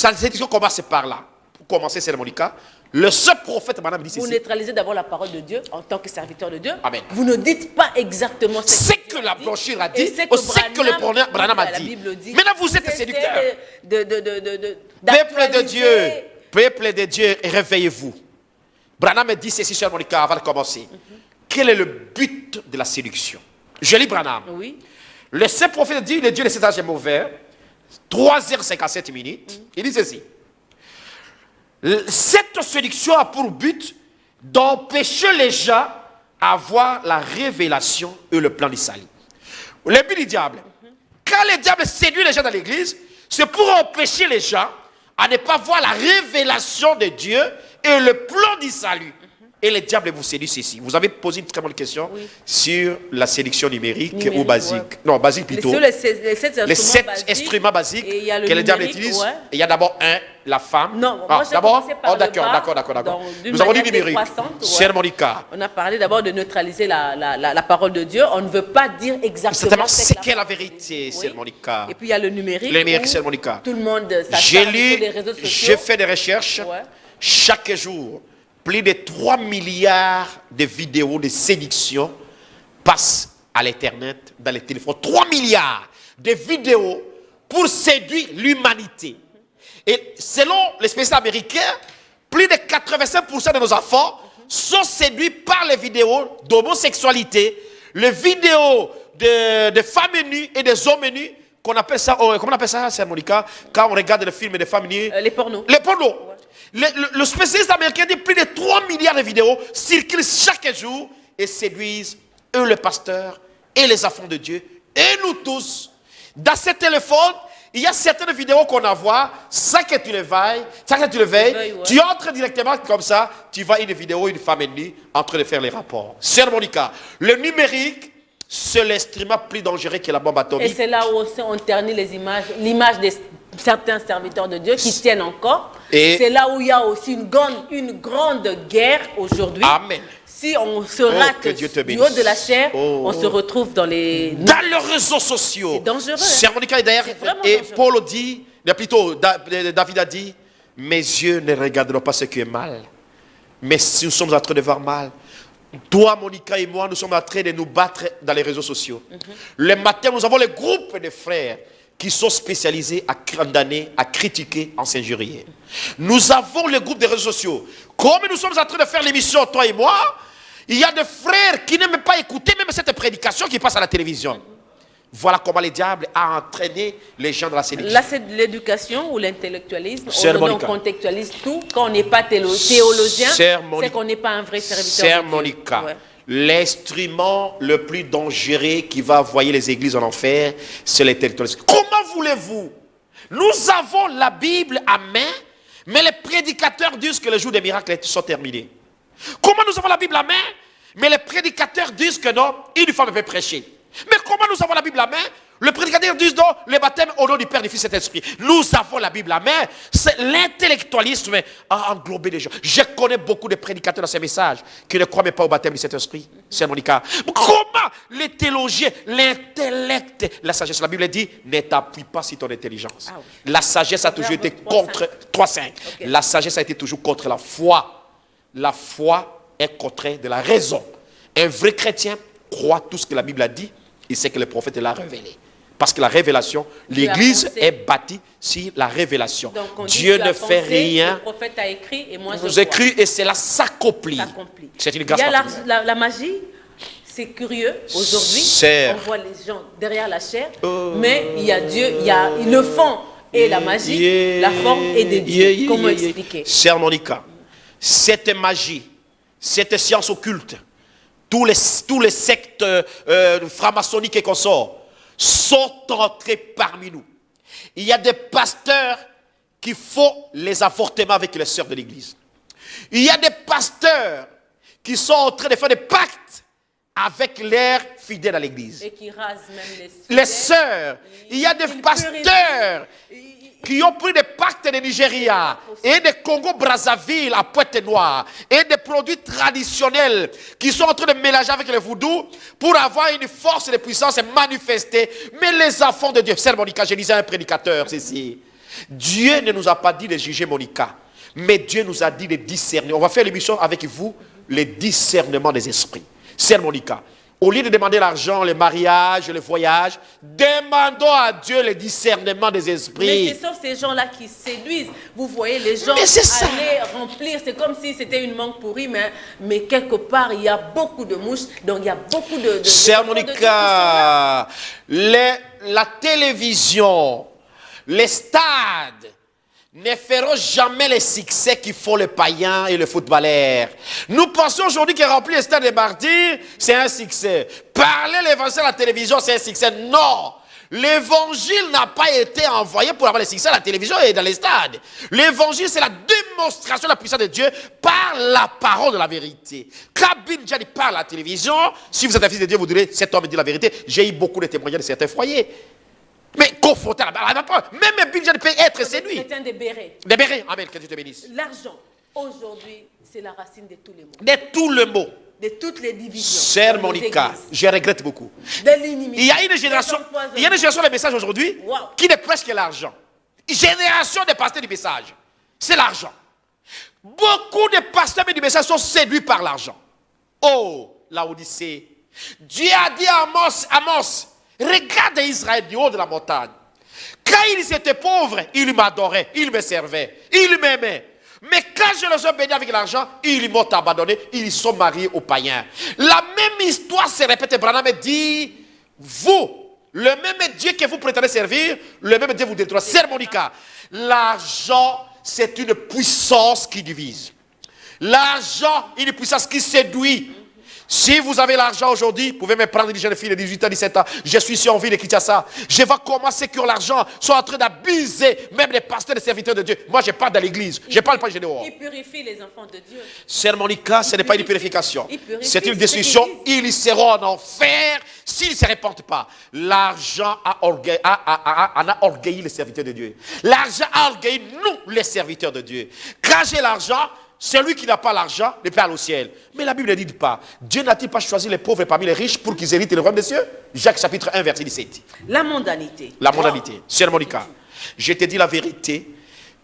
Speaker 4: la séduction commence par là. Pour commencer, c'est Monica. Le seul prophète, madame, dit ceci.
Speaker 3: Vous neutralisez d'abord la parole de Dieu en tant que serviteur de Dieu.
Speaker 4: Amen.
Speaker 3: Vous ne dites pas exactement
Speaker 4: ce que la brochure a dit, ou ce que le Branham a dit. Maintenant, vous êtes séducteur. Peuple de Dieu, réveillez-vous. Branham dit ceci sur Monica avant de commencer. Quel est le but de la séduction? Je lis Branham.
Speaker 3: Oui.
Speaker 4: Le saint prophète dit, le Dieu de cet âge est mauvais, 3h57 minutes. Il dit ceci. Cette séduction a pour but d'empêcher les gens à voir la révélation et le plan du salut. Le but du diable. Quand le diable séduit les gens dans l'église, c'est pour empêcher les gens à ne pas voir la révélation de Dieu et le plan du salut. Et le diable vous séduit ici. Vous avez posé une très bonne question sur la séduction numérique ou basique. Non, basique plutôt.
Speaker 3: Les 7
Speaker 4: instruments basiques que le diable utilise. Il y a d'abord la femme.
Speaker 3: Non, moi
Speaker 4: d'abord.
Speaker 3: D'accord.
Speaker 4: Nous avons dit numérique. Sœur Monica.
Speaker 3: On a parlé d'abord de neutraliser la parole de Dieu. On ne veut pas dire exactement
Speaker 4: ce qu'est la vérité, Sœur Monica.
Speaker 3: Et puis il y a le numérique.
Speaker 4: Le numérique, Sœur Monica.
Speaker 3: Tout le monde
Speaker 4: j'ai lu, j'ai fait des recherches chaque jour. Plus de 3 milliards de vidéos de séduction passent à l'Internet, dans les téléphones. 3 milliards de vidéos pour séduire l'humanité. Et selon les spécialistes américains, plus de 85% de nos enfants sont séduits par les vidéos d'homosexualité, les vidéos de femmes nues et des hommes nus, qu'on appelle ça, comment on appelle ça, c'est Monica, quand on regarde les films de femmes nues.
Speaker 3: Les pornos.
Speaker 4: Les pornos. Le spécialiste américain dit plus de 3 milliards de vidéos circulent chaque jour et séduisent eux, les pasteurs et les enfants de Dieu et nous tous. Dans ces téléphones, il y a certaines vidéos qu'on envoie sans que tu les veilles, tu entres directement comme ça, tu vois une vidéo, une femme nue en train de faire les rapports. Sœur Monica, le numérique, c'est l'instrument plus dangereux que la bombe atomique.
Speaker 3: Et c'est là où on ternit l'image de certains serviteurs de Dieu qui tiennent encore. C'est là où il y a aussi une grande guerre aujourd'hui.
Speaker 4: Amen.
Speaker 3: Si on se rate du haut de la chair, on se retrouve dans les
Speaker 4: réseaux sociaux.
Speaker 3: C'est dangereux.
Speaker 4: Sœur Monica est derrière. Et Paul dit, plutôt David a dit, mes yeux ne regarderont pas ce qui est mal. Mais si nous sommes en train de voir mal, toi, Monica et moi, nous sommes en train de nous battre dans les réseaux sociaux. Le matin, nous avons les groupes de frères qui sont spécialisés à condamner, à critiquer, à s'injurier. Nous avons le groupe des réseaux sociaux. Comme nous sommes en train de faire l'émission, toi et moi, il y a des frères qui n'aiment pas écouter même cette prédication qui passe à la télévision. Voilà comment le diable a entraîné les gens dans la séduction.
Speaker 3: Là, c'est l'éducation ou l'intellectualisme. On contextualise tout. Quand on n'est pas théologien, c'est qu'on n'est pas un vrai serviteur.
Speaker 4: Sœur Monica, L'instrument le plus dangereux qui va envoyer les églises en enfer, c'est l'intellectualisme. Comment voulez-vous? Nous avons la Bible à main, mais les prédicateurs disent que les jours des miracles sont terminés. Comment nous avons la Bible à main, mais les prédicateurs disent que non, une femme peut prêcher. Mais comment nous avons la Bible à main? Le prédicateur dit non, le baptême au nom du Père, du Fils et de l'Esprit. Nous avons la Bible à main. C'est l'intellectualisme a englobé les gens. Je connais beaucoup de prédicateurs dans ces messages qui ne croient même pas au baptême du Saint-Esprit. C'est mon cas. Comment les théologiens, l'intellect, la sagesse, la Bible dit, ne t'appuie pas sur ton intelligence. Ah oui. La sagesse a toujours été contre 3.5. Okay. La sagesse a été toujours contre la foi. La foi est contraire de la raison. Un vrai chrétien croit tout ce que la Bible a dit. Il sait que le prophète l'a révélé. Parce que la révélation, l'église est bâtie sur la révélation. Donc, Dieu ne fait rien.
Speaker 3: Le prophète a écrit et moi je
Speaker 4: nous écrit et cela s'accomplit. C'est une grâce.
Speaker 3: Il y a la magie. C'est curieux. Aujourd'hui, on voit les gens derrière la chair. Mais il y a Dieu, il y a le fond et la magie, la forme est de Dieu. Comment expliquer?
Speaker 4: Sœur Monica, cette magie, cette science occulte, tous les sectes franc-maçonniques et consorts, sont entrés parmi nous. Il y a des pasteurs qui font les avortements avec les sœurs de l'église. Il y a des pasteurs qui sont en train de faire des pactes avec leurs fidèles à l'église.
Speaker 3: Et qui rasent même
Speaker 4: les sœurs. Il y a des pasteurs qui ont pris des pactes de Nigeria et de Congo-Brazzaville à Pointe-Noire et des produits traditionnels qui sont en train de mélanger avec le vaudou pour avoir une force et une puissance manifestée. Mais les enfants de Dieu, c'est Monica, je disais à un prédicateur, ceci. Dieu ne nous a pas dit de juger Monica, mais Dieu nous a dit de discerner. On va faire l'émission avec vous, le discernement des esprits. C'est Monica. Au lieu de demander l'argent, le mariage, le voyage, demandons à Dieu le discernement des esprits.
Speaker 3: Mais ce sont ces gens-là qui séduisent. Vous voyez les gens aller remplir. C'est comme si c'était une mangue pourrie, mais quelque part, il y a beaucoup de mouches. Donc, il y a beaucoup de
Speaker 4: Sœur Monica, la télévision, les stades ne feront jamais les succès qu'il faut les païens et les footballeurs. Nous pensons aujourd'hui que remplir les stades des martyrs, c'est un succès. Parler l'évangile à la télévision, c'est un succès. Non! L'évangile n'a pas été envoyé pour avoir le succès à la télévision et dans les stades. L'évangile, c'est la démonstration de la puissance de Dieu par la parole de la vérité. Quand Bill Johnny parle à la télévision, si vous êtes un fils de Dieu, vous direz, cet homme dit la vérité. J'ai eu beaucoup de témoignages de certains foyers. Mais confronté à la parole, même Bill Johnny peut être séduit.
Speaker 3: C'est un des bérets.
Speaker 4: Des bérets, amen, que Dieu te bénisse.
Speaker 3: L'argent, aujourd'hui, c'est la racine de tous les maux.
Speaker 4: De tout le mot.
Speaker 3: De toutes les divisions.
Speaker 4: Sœur Monica, je regrette beaucoup. Il y a une génération, de messages aujourd'hui qui ne prêche que l'argent. Une génération de pasteurs du message, c'est l'argent. Beaucoup de pasteurs du message sont séduits par l'argent. Oh, la Odyssée. Dieu a dit à Amos, regarde Israël du haut de la montagne. Quand ils étaient pauvres, ils m'adoraient, ils me servaient, ils m'aimaient. Mais quand je les ai bénis avec l'argent, ils m'ont abandonné, ils sont mariés aux païens. La même histoire se répète. Branham dit, vous, le même Dieu que vous prétendez servir, le même Dieu vous détruira. Sœur Monica, l'argent, c'est une puissance qui divise. L'argent, une puissance qui séduit. Si vous avez l'argent aujourd'hui, vous pouvez me prendre une jeune fille de 18 ans, 17 ans. Je suis sur envie de Kinshasa. Je vois comment ceux qui ont l'argent sont en train d'abuser même les pasteurs et les serviteurs de Dieu. Moi, je parle dans l'église. Je parle pas dehors.
Speaker 3: Il purifie les enfants de Dieu.
Speaker 4: Sœur Monica, ce n'est pas une purification. C'est une destruction. Ils seront en enfer s'ils ne se répandent pas. L'argent a orgueilli les serviteurs de Dieu. L'argent a orgueilli nous, les serviteurs de Dieu. Quand j'ai l'argent, celui qui n'a pas l'argent ne peut aller au ciel. Mais la Bible ne dit pas, Dieu n'a-t-il pas choisi les pauvres parmi les riches pour qu'ils héritent le royaume des cieux? Jacques chapitre 1, verset 17.
Speaker 3: La mondanité.
Speaker 4: La mondanité. Sœur Monica, je te dis la vérité.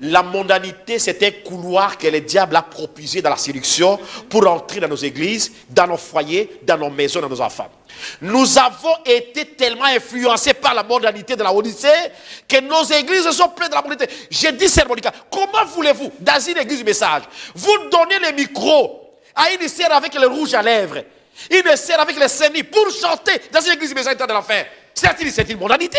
Speaker 4: La mondanité, c'est un couloir que le diable a propulsé dans la séduction pour entrer dans nos églises, dans nos foyers, dans nos maisons, dans nos enfants. Nous avons été tellement influencés par la mondanité de la Odyssée que nos églises sont pleines de la mondanité. J'ai dit, Sœur Monica, comment voulez-vous, dans une église du message, vous donnez le micro à une sœur avec le rouge à lèvres, une sœur avec le sénie pour chanter dans une église du message de l'enfer? C'est une mondanité?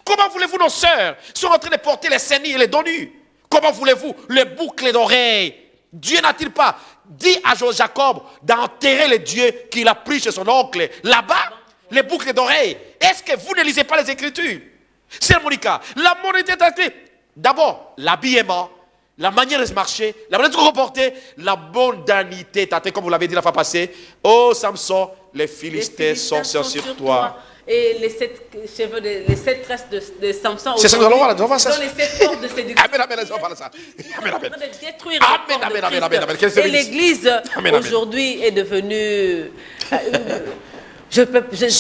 Speaker 4: Comment voulez-vous, nos sœurs sont en train de porter les sénies et les dons nus? Comment voulez-vous les boucles d'oreilles? Dieu n'a-t-il pas dit à Jacob d'enterrer les dieux qu'il a pris chez son oncle là-bas, les boucles d'oreilles. Est-ce que vous ne lisez pas les Écritures? C'est Monica. La moralité est active. D'abord, l'habillement, la manière de se marcher, la manière de se comporter, la mondanité est active, comme vous l'avez dit la fois passée. Oh Samson, les Philistins sont sur toi.
Speaker 3: Et les 7 cheveux, les 7 tresses de Samson.
Speaker 4: C'est ça que nous allons voir.
Speaker 3: Ça. Dans les 7 portes de séduction.
Speaker 4: Amen, on parle de ça.
Speaker 3: Amen. En train de détruire le corps de Christ. Et l'Église aujourd'hui est devenue.
Speaker 4: Ce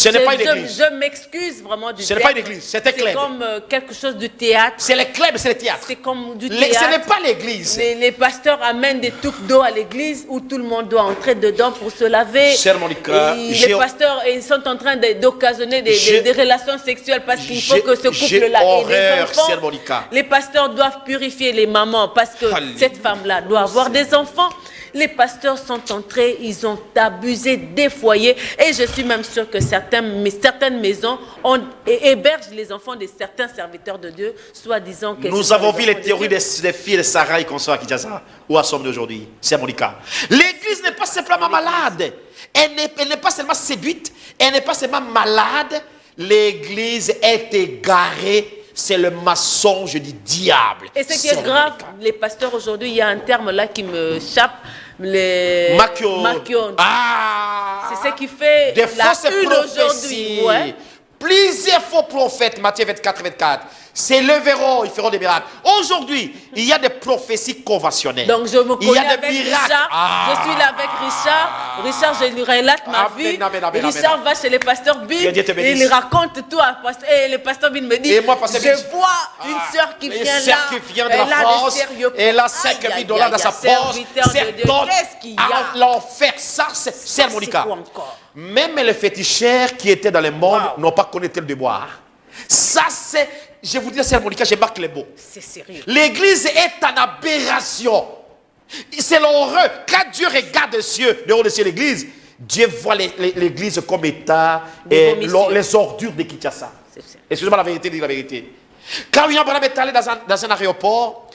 Speaker 4: n'est pas une église.
Speaker 3: Je m'excuse vraiment du
Speaker 4: Ce n'est pas une église, c'est un club.
Speaker 3: C'est comme quelque chose du théâtre.
Speaker 4: C'est le club, c'est le théâtre.
Speaker 3: C'est comme du théâtre.
Speaker 4: Ce n'est pas l'église.
Speaker 3: Les pasteurs amènent des touffes d'eau à l'église où tout le monde doit entrer dedans pour se laver.
Speaker 4: Cher Monica,
Speaker 3: les pasteurs ils sont en train d'occasionner des relations sexuelles parce qu'il faut que ce couple-là ait des enfants. Les pasteurs doivent purifier les mamans parce que cette femme-là doit avoir des enfants. Les pasteurs sont entrés, ils ont abusé des foyers et je suis même sûre que certaines maisons hébergent les enfants de certains serviteurs de Dieu, soi-disant que...
Speaker 4: Nous avons vu les théories des filles de Sarah et consorts à Kinshasa. Où en sommes-nous aujourd'hui? C'est Monica. L'église n'est pas simplement malade. Elle n'est pas seulement séduite. Elle n'est pas seulement malade. L'église est égarée. C'est le mensonge du diable.
Speaker 3: Et ce qui est grave, les pasteurs aujourd'hui, il y a un terme là qui me chape, les maquions.
Speaker 4: Ah,
Speaker 3: c'est ce qui fait
Speaker 4: des
Speaker 3: la
Speaker 4: fausses
Speaker 3: une aujourd'hui. Ouais.
Speaker 4: Plusieurs faux prophètes, Matthieu 24. S'élèveront, ils feront des miracles. Aujourd'hui, il y a des prophéties conventionnelles.
Speaker 3: Donc je me connais avec
Speaker 4: miracles.
Speaker 3: Richard. Je suis là avec Richard. Richard, je lui relate ma vie. Richard va chez les pasteurs Bin. Il raconte tout à pasteur. Et le pasteur Bin me dit, je vois une sœur qui vient là.
Speaker 4: De la France. Elle a 5 000 $ dans sa poche.
Speaker 3: Qu'est-ce qu'il y a?
Speaker 4: L'enfer, ça, c'est Monica. Même les féticheurs qui étaient dans le monde n'ont pas connu tel devoir. Ça, c'est... Je vous dis, c'est Monica, je marque les mots.
Speaker 3: C'est sérieux.
Speaker 4: L'église est en aberration. C'est l'horreur. Quand Dieu regarde les cieux, le haut des cieux, l'église, Dieu voit l'église comme état et les ordures de Kinshasa. Excusez-moi la vérité, dis la vérité. Quand William Branham est allé dans un aéroport,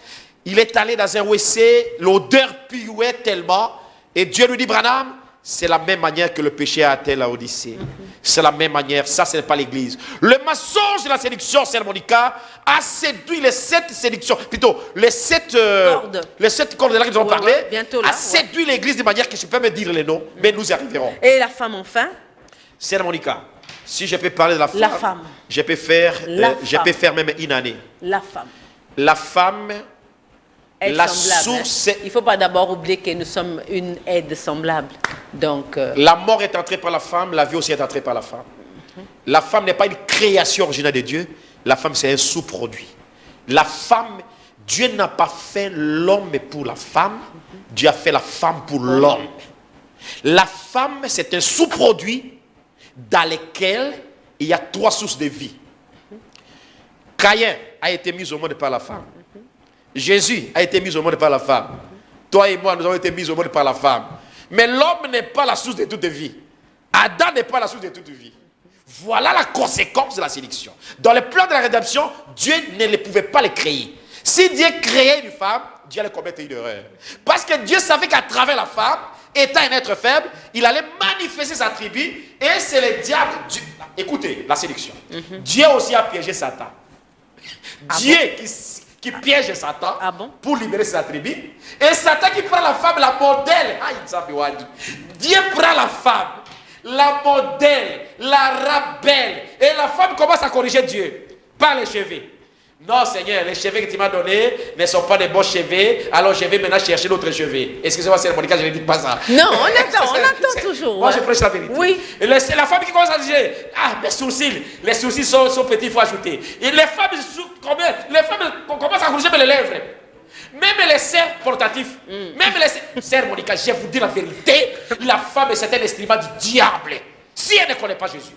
Speaker 4: il est allé dans un WC, l'odeur puait tellement, et Dieu lui dit, Branham, c'est la même manière que le péché a atteint la Odyssée. C'est la même manière. Ça, ce n'est pas l'église. Le mensonge de la séduction, c'est Monica, a séduit les 7 séductions. Plutôt, les 7 cordes de là que nous allons parler. A séduit l'église de manière que je ne peux pas me dire les noms, mais nous y arriverons.
Speaker 3: Et la femme, enfin?
Speaker 4: C'est Monica. Si je peux parler de la femme, je peux faire même une année.
Speaker 3: La femme.
Speaker 4: La femme... La source,
Speaker 3: il ne faut pas d'abord oublier que nous sommes une aide semblable. Donc,
Speaker 4: la mort est entrée par la femme, la vie aussi est entrée par la femme. La femme n'est pas une création originale de Dieu. La femme, c'est un sous-produit. La femme, Dieu n'a pas fait l'homme pour la femme. Dieu a fait la femme pour l'homme. La femme, c'est un sous-produit dans lequel il y a 3 sources de vie. Caïn a été mis au monde par la femme. Jésus a été mis au monde par la femme. Toi et moi, nous avons été mis au monde par la femme. Mais l'homme n'est pas la source de toute vie. Adam n'est pas la source de toute vie. Voilà la conséquence de la séduction. Dans le plan de la rédemption, Dieu ne pouvait pas les créer. Si Dieu créait une femme, Dieu allait commettre une erreur. Parce que Dieu savait qu'à travers la femme, étant un être faible, il allait manifester sa tribu. Et c'est le diable. Écoutez, la séduction. Dieu aussi a piégé Satan. Dieu qui piège Satan pour libérer ses attributs. Et Satan qui prend la femme, la modèle. Dieu prend la femme, la modèle, la rabelle. Et la femme commence à corriger Dieu par les cheveux. Non, Seigneur, les cheveux que tu m'as donnés ne sont pas des bons cheveux. Alors je vais maintenant chercher d'autres cheveux. Excusez-moi, c'est Monica, je ne dis pas ça.
Speaker 3: Non, on attend toujours.
Speaker 4: Moi, je prêche la vérité.
Speaker 3: Oui.
Speaker 4: Et la femme qui commence à dire, mes sourcils, les sourcils sont petits, il faut ajouter. Et les femmes commencent à corriger les lèvres. Même les serres portatifs. Même les serres, Monica, je vous dis la vérité, la femme, c'est un instrument du diable. Si elle ne connaît pas Jésus.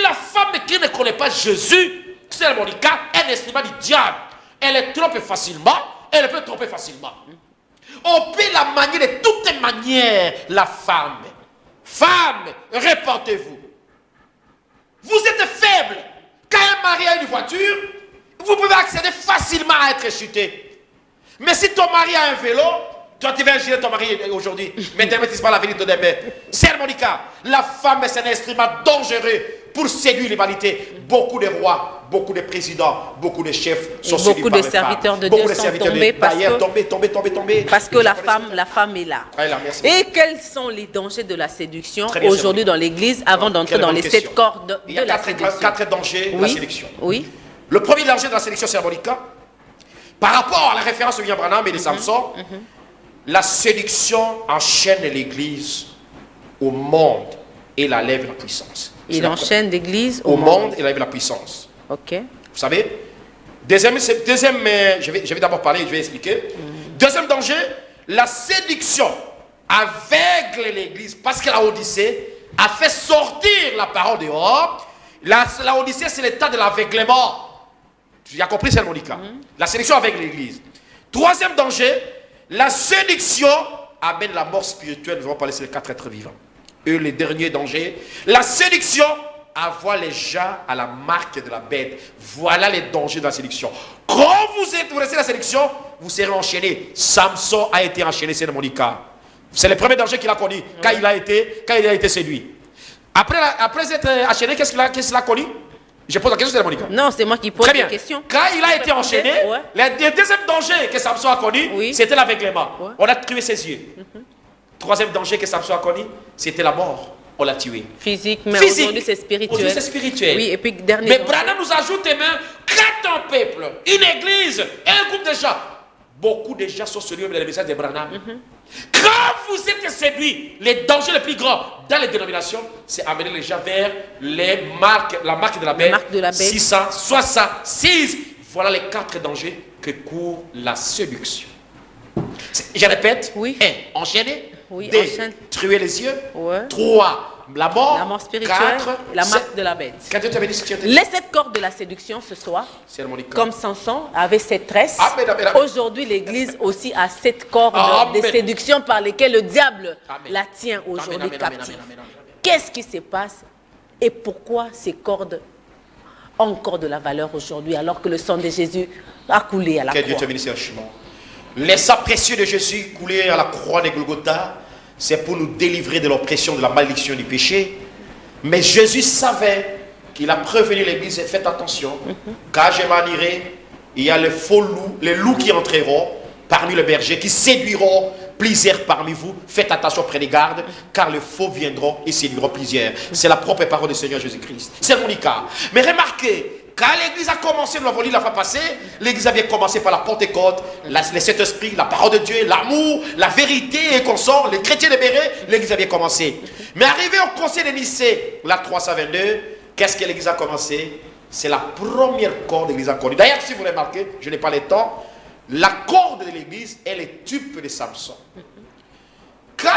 Speaker 4: La femme qui ne connaît pas Jésus, c'est Monica, un instrument du diable. Elle trompe facilement, elle peut tromper facilement. On peut la manier de toutes manières, la femme. Femme, répentez-vous. Vous êtes faible. Quand un mari a une voiture, vous pouvez accéder facilement à être chuté. Mais si ton mari a un vélo, Toi, tu vas gêner ton mari aujourd'hui, mais demain, tu ne sais pas la vérité de demain. Sœur Monica, la femme est un instrument dangereux pour séduire l'humanité. Beaucoup de rois, beaucoup de présidents, beaucoup de chefs sont séduits par les femmes.
Speaker 3: Beaucoup de serviteurs de Dieu sont tombés parce que la femme est là.
Speaker 4: Ah, merci.
Speaker 3: Et quels sont les dangers de la séduction aujourd'hui dans l'église avant d'entrer dans les 7 cordes de la séduction?
Speaker 4: Il y a 4 dangers de la séduction.
Speaker 3: Oui.
Speaker 4: Le premier danger de la séduction, Sœur Monica, par rapport à la référence de William Branham et de Samson, la séduction enchaîne l'église au monde et la lève la puissance.
Speaker 3: Il enchaîne l'église
Speaker 4: au monde et la lève la puissance.
Speaker 3: Ok.
Speaker 4: Vous savez, je vais d'abord parler, je vais expliquer. Deuxième danger, la séduction aveugle l'église parce que la Odyssée a fait sortir la parole dehors. La Odyssée, c'est l'état de l'aveuglement. Tu as compris, c'est Monica. La séduction avec l'église. Troisième danger, la séduction amène la mort spirituelle. Nous allons parler sur les 4 êtres vivants. Et le dernier danger, la séduction envoie les gens à la marque de la bête. Voilà les dangers de la séduction. Quand vous restez dans la séduction, vous serez enchaîné. Samson a été enchaîné, c'est Monica. C'est le premier danger qu'il a connu quand il a été séduit. Après être enchaîné, qu'est-ce qu'il a connu? Je pose la question, c'est Monica.
Speaker 3: Non, c'est moi qui pose la question.
Speaker 4: Quand il a été enchaîné, le deuxième danger que Samson a connu, c'était l'aveuglement. On a tué ses yeux. Troisième danger que Samson a connu, c'était la mort. On l'a tué.
Speaker 3: Physique, mais aujourd'hui c'est spirituel.
Speaker 4: Aujourd'hui c'est spirituel.
Speaker 3: Oui, et puis dernier.
Speaker 4: Mais Branham nous ajoute même quand un peuple, une église, un groupe de gens. Beaucoup de gens sont séduits dans les messages de Branham. Quand vous êtes séduits, les dangers les plus grands dans les dénominations, c'est amener les gens vers la marque de la bête. 666. Voilà les 4 dangers que court la séduction. Je répète.
Speaker 3: Oui.
Speaker 4: 1. Enchaîner.
Speaker 3: Oui,
Speaker 4: 2.
Speaker 3: enchaîne.
Speaker 4: Tuer les yeux.
Speaker 3: Ouais.
Speaker 4: 3. La mort
Speaker 3: spirituelle.
Speaker 4: 4.
Speaker 3: La marque de la bête.
Speaker 4: Les
Speaker 3: 7 cordes de la séduction ce soir, comme Samson avait 7 tresses, aujourd'hui l'église aussi a 7 cordes de séduction par lesquelles le diable la tient aujourd'hui captive. Qu'est-ce qui se passe et pourquoi ces cordes ont encore de la valeur aujourd'hui alors que le sang de Jésus a coulé à la croix?
Speaker 4: Que Dieu te bénisse richement. Les sangs précieux de Jésus coulés à la croix de Golgotha, c'est pour nous délivrer de l'oppression, de la malédiction du péché. Mais Jésus savait qu'il a prévenu l'église et faites attention, car je m'en irai, il y a les faux loups, les loups qui entreront parmi les bergers, qui séduiront plusieurs parmi vous. Faites attention, prenez garde, car les faux viendront et séduiront plusieurs. C'est la propre parole du Seigneur Jésus-Christ. C'est mon cas. Mais remarquez, quand l'église a commencé, nous l'avons lu la fois passée, l'église avait commencé par la Pentecôte, les 7 esprits, la parole de Dieu, l'amour, la vérité et consort, les chrétiens libérés, l'église avait commencé. Mais arrivé au conseil de Nicée, la 322, qu'est-ce que l'église a commencé? C'est la première corde de l'église a connue. D'ailleurs, si vous remarquez, je n'ai pas le temps, la corde de l'église est le type de Samson. Quand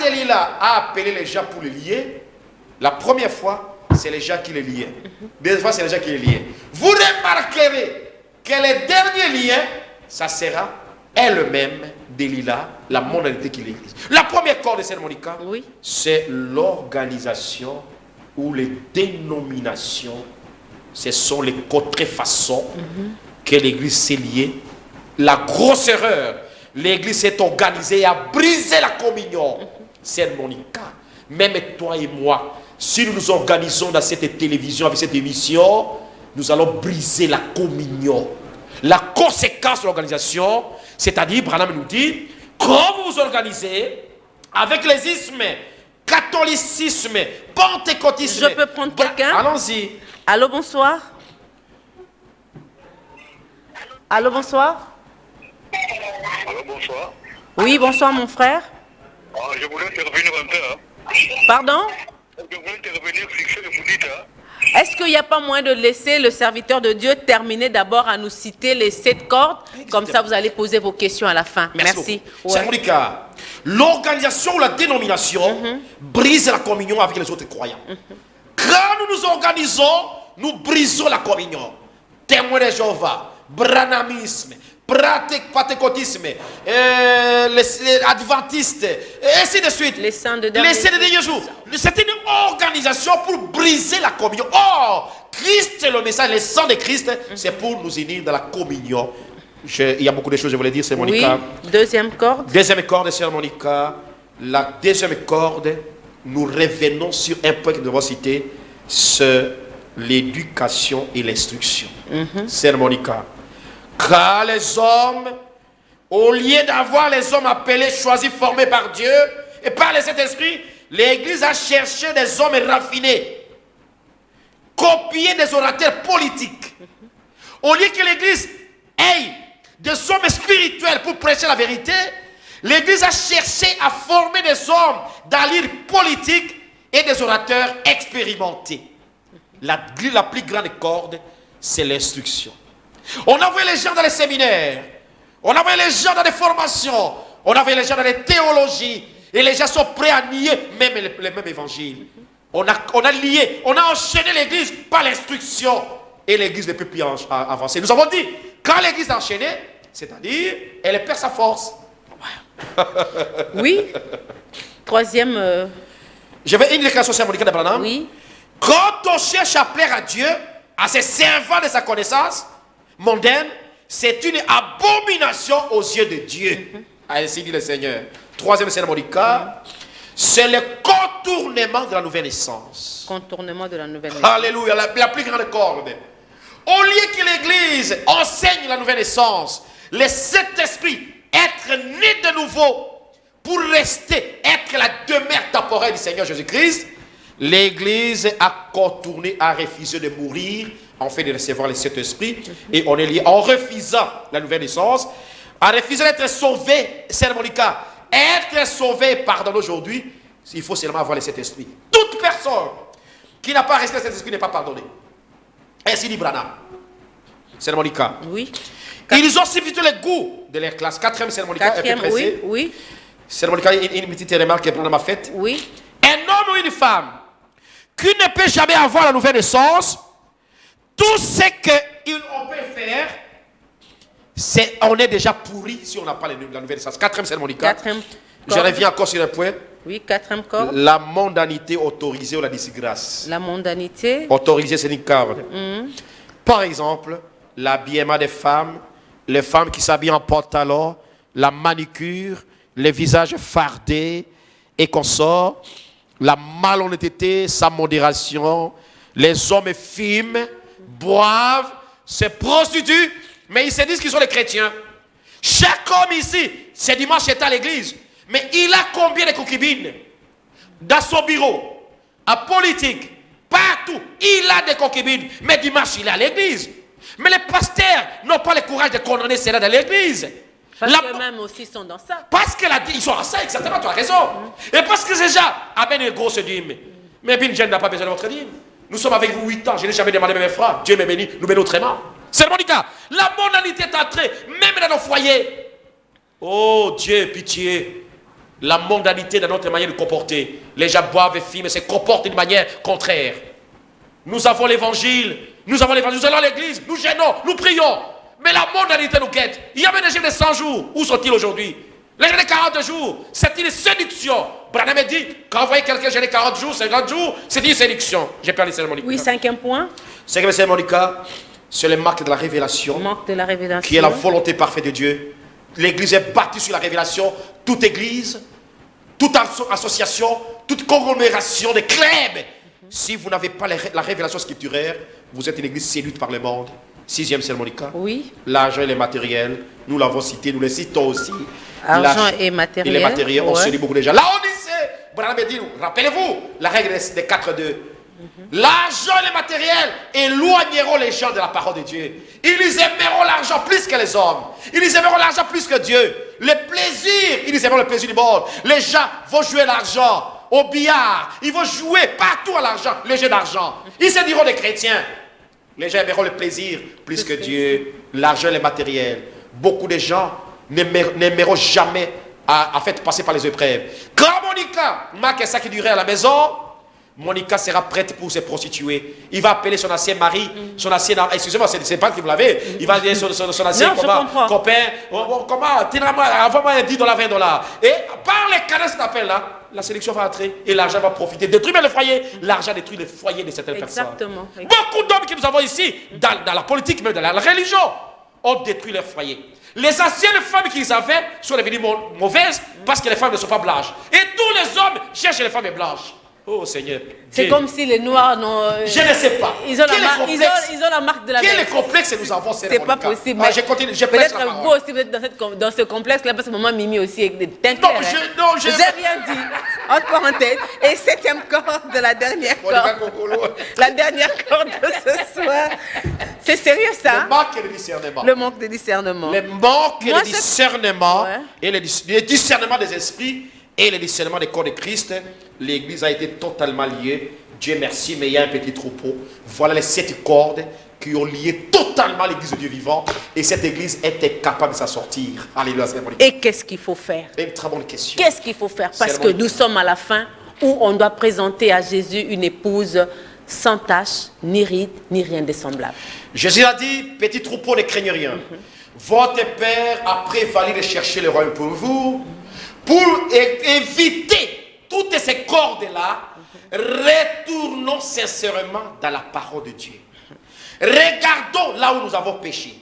Speaker 4: Delilah a appelé les gens pour le lier, la première fois, c'est les gens qui les liaient. Deuxième fois, c'est les gens qui les liaient. Vous remarquerez que le dernier lien, ça sera elle-même, Delilah, la monalité qui l'église. La première corde de Sœur Monica, c'est l'organisation ou les dénominations. Ce sont les contrefaçons que l'église s'est liée. La grosse erreur, l'église s'est organisée et a brisé la communion. Sœur Monica, même toi et moi, si nous nous organisons dans cette télévision avec cette émission, nous allons briser la communion. La conséquence de l'organisation, c'est-à-dire, Branham nous dit, quand vous vous organisez avec les ismes, catholicisme, pentecôtisme...
Speaker 3: Je peux prendre quelqu'un?
Speaker 4: Allons-y.
Speaker 3: Allô, bonsoir. Allô, bonsoir.
Speaker 5: Allô, bonsoir.
Speaker 3: Oui, bonsoir, mon frère.
Speaker 5: Je voulais intervenir un peu.
Speaker 3: Pardon?
Speaker 5: Je voulais intervenir sur ce que vous dites.
Speaker 3: Est-ce qu'il n'y a pas moyen de laisser le serviteur de Dieu terminer d'abord à nous citer les 7 cordes? Comme ça, vous allez poser vos questions à la fin. Merci.
Speaker 4: C'est Monica. L'organisation ou la dénomination brise la communion avec les autres croyants. Quand nous nous organisons, nous brisons la communion. Témoins de Jéhovah, branhamisme, pentecôtisme, les adventistes, et ainsi de suite.
Speaker 3: Les saints de
Speaker 4: dernier jour. C'est une organisation pour briser la communion. Or, Christ, le message, le sang de Christ, c'est pour nous unir dans la communion il y a beaucoup de choses que je voulais dire, c'est Monica.
Speaker 3: Oui, deuxième corde.
Speaker 4: Deuxième corde, sœur Monica. La deuxième corde, nous revenons sur un point que nous devons citer, c'est l'éducation et l'instruction. Sœur Monica. Car les hommes, au lieu d'avoir les hommes appelés, choisis, formés par Dieu et par le Saint-Esprit, l'Église a cherché des hommes raffinés, copier des orateurs politiques. Au lieu que l'Église ait des hommes spirituels pour prêcher la vérité, l'Église a cherché à former des hommes d'allure politique et des orateurs expérimentés. La plus grande corde, c'est l'instruction. On a envoyé les gens dans les séminaires, on a envoyé les gens dans des formations, on a envoyé les gens dans les théologies, et les gens sont prêts à nier même les mêmes évangiles. On a lié, on a enchaîné l'Église par l'instruction, et l'Église ne peut plus avancer. Nous avons dit, quand l'Église est enchaînée, c'est-à-dire, elle perd sa force.
Speaker 3: Oui. Troisième.
Speaker 4: Je vais une déclaration symbolique de Branham.
Speaker 3: Oui.
Speaker 4: Quand on cherche à plaire à Dieu, à ses servants de sa connaissance mondaine, c'est une abomination aux yeux de Dieu. Ainsi dit le Seigneur. Troisième symbolique, c'est le contournement de la nouvelle naissance.
Speaker 3: Contournement de la nouvelle naissance.
Speaker 4: Alléluia, la plus grande corde. Au lieu que l'Église enseigne la nouvelle naissance, le Saint-Esprit, être né de nouveau, pour rester, être la demeure temporelle du Seigneur Jésus-Christ, l'Église a contourné, a refusé de mourir, en fait de recevoir le Saint-Esprit, et on est lié en refusant la nouvelle naissance, en refusant d'être sauvé, c'est Monica, être sauvé, pardon aujourd'hui, il faut seulement avoir le Saint-Esprit. Toute personne qui n'a pas resté le Saint-Esprit n'est pas pardonnée. Ainsi dit Branham. C'est Monica.
Speaker 3: Oui.
Speaker 4: Ils ont substitué le goût de leur classe. Quatrième, c'est Monica.
Speaker 3: Quatrième, oui, oui.
Speaker 4: C'est Monica, une petite remarque que Branham a faite.
Speaker 3: Oui.
Speaker 4: Un homme ou une femme qui ne peut jamais avoir la nouvelle naissance, tout ce qu'on peut faire, on est déjà pourri si on n'a pas la nouvelle naissance. Quatrième, c'est Monica.
Speaker 3: Quatrième.
Speaker 4: Je reviens encore sur le point.
Speaker 3: Oui, quatrième corde.
Speaker 4: La mondanité autorisée ou la disgrâce.
Speaker 3: La mondanité.
Speaker 4: Autorisée, c'est une corde. Par exemple, l'habillement des femmes, les femmes qui s'habillent en pantalon, la manicure, les visages fardés et consorts, la malhonnêteté, sa modération, les hommes fument, boivent, se prostituent, mais ils se disent qu'ils sont les chrétiens. Chaque homme ici, c'est dimanche, est à l'église, mais il a combien de concubines? Dans son bureau, en politique, partout, il a des concubines, mais dimanche, il est à l'église. Mais les pasteurs n'ont pas le courage de condamner cela dans l'église.
Speaker 3: Parce qu'eux-mêmes aussi sont dans ça.
Speaker 4: Parce qu'ils sont dans ça, exactement, tu as raison. Et parce que ces gens amènent une grosse dîme. Mais Bill Jean n'a pas besoin de votre dîme. Nous sommes avec vous 8 ans, je n'ai jamais demandé mes frères. Dieu m'a béni, nous bénissons très mal. C'est Monica, la mondanité est entrée, même dans nos foyers. Oh Dieu, pitié. La mondanité dans notre manière de comporter. Les gens boivent et fument et se comportent d'une manière contraire. Nous avons l'évangile, nous allons à l'église, nous gênons, nous prions. Mais la mondanité nous guette. Il y a même des jeunes de 100 jours. Où sont-ils aujourd'hui? Les jeunes de 40 jours, c'est une séduction. Branham a dit, quand vous voyez quelqu'un jeune de 40 jours, 50 jours, c'est une séduction. J'ai perdu cette Monica.
Speaker 3: Oui, cinquième point.
Speaker 4: Cinquième, c'est Monica, c'est le marque de la révélation.
Speaker 3: Marque de la révélation.
Speaker 4: Qui est la volonté parfaite de Dieu. L'église est bâtie sur la révélation. Toute église, toute association, toute conglomération de clubs. Si vous n'avez pas la révélation scripturaire, vous êtes une église séduite par le monde. Sixième, c'est Monica.
Speaker 3: Oui.
Speaker 4: L'argent et les matériels, nous l'avons cité, nous les citons aussi.
Speaker 3: Argent et matériel.
Speaker 4: Et les matériels, on se dit beaucoup déjà. Là, on disait, Branham dit, rappelez-vous, la règle des 4-2. L'argent et les matériels éloigneront les gens de la parole de Dieu. Ils aimeront l'argent plus que les hommes. Ils aimeront l'argent plus que Dieu. Le plaisir, ils aimeront le plaisir du monde. Les gens vont jouer l'argent au billard. Ils vont jouer partout à l'argent, les jeux d'argent. Ils se diront des chrétiens. Les gens aimeront le plaisir plus que Dieu, l'argent et les matériels. Beaucoup de gens n'aimeront jamais à fait passer par les épreuves. Quand Monica marque ça qui durait à la maison, Monica sera prête pour se prostituer. Il va appeler son ancien mari, son ancien... Excusez-moi, c'est pas que vous l'avez. Il va dire son ancien copain. Comment? Envoie-moi $10, $20. Et par les canaux, cet appel-là, la sélection va entrer et l'argent va profiter. Détruire le foyer. L'argent détruit le foyer de certaines personnes.
Speaker 3: Exactement.
Speaker 4: Beaucoup d'hommes que nous avons ici, dans la politique, même dans la religion, ont détruit leur foyer. Les anciennes femmes qu'ils avaient sont devenues mauvaises parce que les femmes ne sont pas blanches. Et tous les hommes cherchent les femmes blanches. Oh Seigneur.
Speaker 3: C'est comme si les Noirs n'ont...
Speaker 4: Je ne sais pas.
Speaker 3: Ils ont la marque de la
Speaker 4: Quel est le complexe que nous avons?
Speaker 3: C'est pas possible.
Speaker 4: Je continue.
Speaker 3: Peut-être vous aussi vous êtes dans ce complexe-là, parce que maman Mimi aussi est teint clair.
Speaker 4: Non, je
Speaker 3: n'ai rien dit. Entre parenthèses. Et 7e corde de la dernière corde. La dernière corde de ce soir. C'est sérieux ça?
Speaker 4: Le manque de discernement.
Speaker 3: Le manque de discernement.
Speaker 4: Le manque de discernement et le discernement des esprits et le discernement des corps de Christ. L'église a été totalement liée. Dieu merci, mais il y a un petit troupeau. Voilà les 7 cordes qui ont lié totalement l'église de Dieu vivant. Et cette église était capable de s'en sortir. Alléluia.
Speaker 3: Et qu'est-ce qu'il faut faire?
Speaker 4: Une très bonne question.
Speaker 3: Qu'est-ce qu'il faut faire? Parce que nous sommes à la fin où on doit présenter à Jésus une épouse sans tache, ni ride, ni rien de semblable. Jésus
Speaker 4: a dit, petit troupeau, ne craignez rien. Votre Père a prévalu de chercher le royaume pour vous, pour éviter toutes ces cordes-là. Retournons sincèrement dans la parole de Dieu. Regardons là où nous avons péché.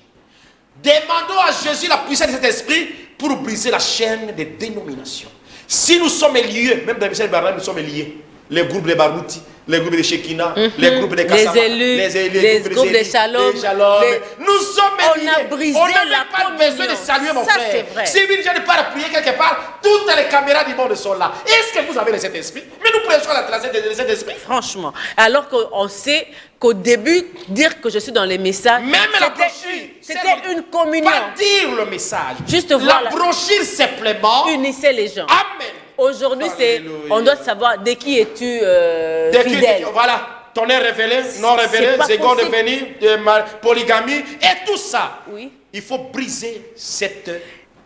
Speaker 4: Demandons à Jésus la puissance de cet esprit pour briser la chaîne des dénominations. Si nous sommes liés, même dans Michel Barnabé, nous sommes liés. Les groupes de Barouti, les groupes de Shekinah, les groupes de Kassama,
Speaker 3: les groupes de Shalom.
Speaker 4: Nous sommes liés.
Speaker 3: On a brisé
Speaker 4: on n'a pas besoin de saluer mon frère. Si vous ne pas à prier quelque part, toutes les caméras du monde sont là. Est-ce que vous avez le Saint-Esprit? Mais nous prêchons le Saint-Esprit.
Speaker 3: Franchement, alors qu'on sait qu'au début, dire que je suis dans les messages,
Speaker 4: même la brochure,
Speaker 3: c'était une communion.
Speaker 4: Pas dire le message.
Speaker 3: Juste voir
Speaker 4: la brochure simplement
Speaker 3: unissait les gens.
Speaker 4: Amen.
Speaker 3: Aujourd'hui, on doit savoir de qui es-tu fidèle.
Speaker 4: Voilà, ton est révélé, non révélé, seconde venue, polygamie et tout ça.
Speaker 3: Oui.
Speaker 4: Il faut briser cette...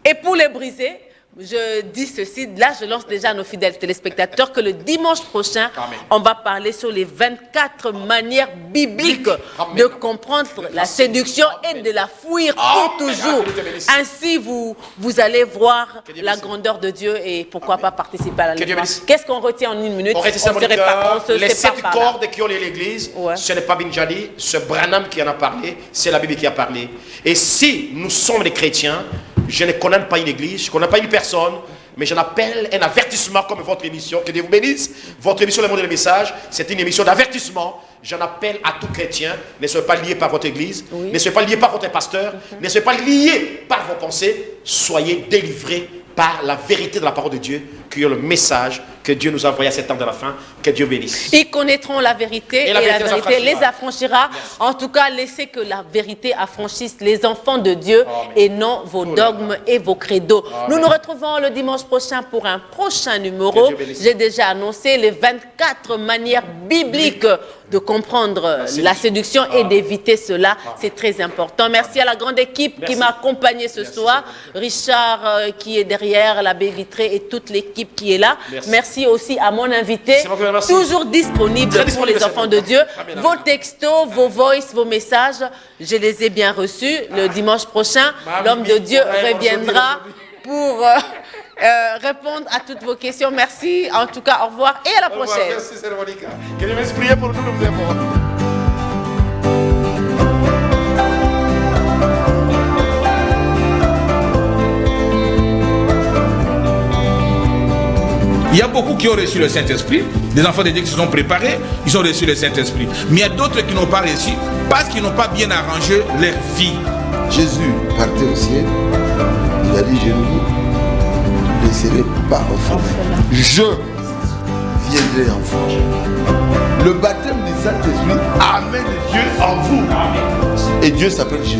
Speaker 3: Et pour les briser, je dis ceci, là je lance déjà à nos fidèles téléspectateurs que le dimanche prochain, on va parler sur les 24 manières bibliques de comprendre la séduction et de la fuir pour toujours. Ainsi, vous allez voir la grandeur de Dieu et pourquoi pas participer à la lecture. Qu'est-ce qu'on retient en 1 minute?
Speaker 4: Les 7 cordes qui ont lié l'église, ce n'est pas Binjadi, c'est Branham qui en a parlé, c'est la Bible qui a parlé. Et si nous sommes des chrétiens, je ne connais pas une église, je ne connais pas une personne, mais j'en appelle un avertissement comme votre émission. Que Dieu vous bénisse. Votre émission, Le Monde des Messages, c'est une émission d'avertissement. J'en appelle à tout chrétien. Ne soyez pas liés par votre église, ne soyez pas liés par votre pasteur, ne soyez pas liés par vos pensées. Soyez délivrés par la vérité de la parole de Dieu, qui est le message que Dieu nous a envoyé à cet temps de la fin. Que Dieu bénisse.
Speaker 3: Ils connaîtront la vérité et la vérité les affranchira. Merci. En tout cas, laissez que la vérité affranchisse les enfants de Dieu. Amen. Et non vos dogmes et vos credos. Amen. Nous nous retrouvons le dimanche prochain pour un prochain numéro. J'ai déjà annoncé les 24 manières bibliques de comprendre la séduction et d'éviter cela. C'est très important. Merci à la grande équipe qui m'a accompagné ce soir. Richard qui est derrière la baie vitrée et toute l'équipe qui est là. Merci aussi à mon invité, toujours disponible pour les enfants de Dieu. Vos textos, vos voices, vos messages, je les ai bien reçus. Le dimanche prochain, l'homme de Dieu reviendra pour répondre à toutes vos questions. Merci. En tout cas, au revoir et à la prochaine.
Speaker 4: Merci, Sœur Monica. Que Dieu me prie pour nous, nous vous aimons.
Speaker 1: Il y a beaucoup qui ont reçu le Saint-Esprit. Des enfants de Dieu qui se sont préparés, ils ont reçu le Saint-Esprit. Mais il y a d'autres qui n'ont pas reçu parce qu'ils n'ont pas bien arrangé leur vie.
Speaker 2: Jésus partait au ciel. Il a dit, je ne vous laisserai pas orphelin. Je viendrai en vous. Le baptême du Saint-Esprit amène Dieu en vous. Et Dieu s'appelle Jésus.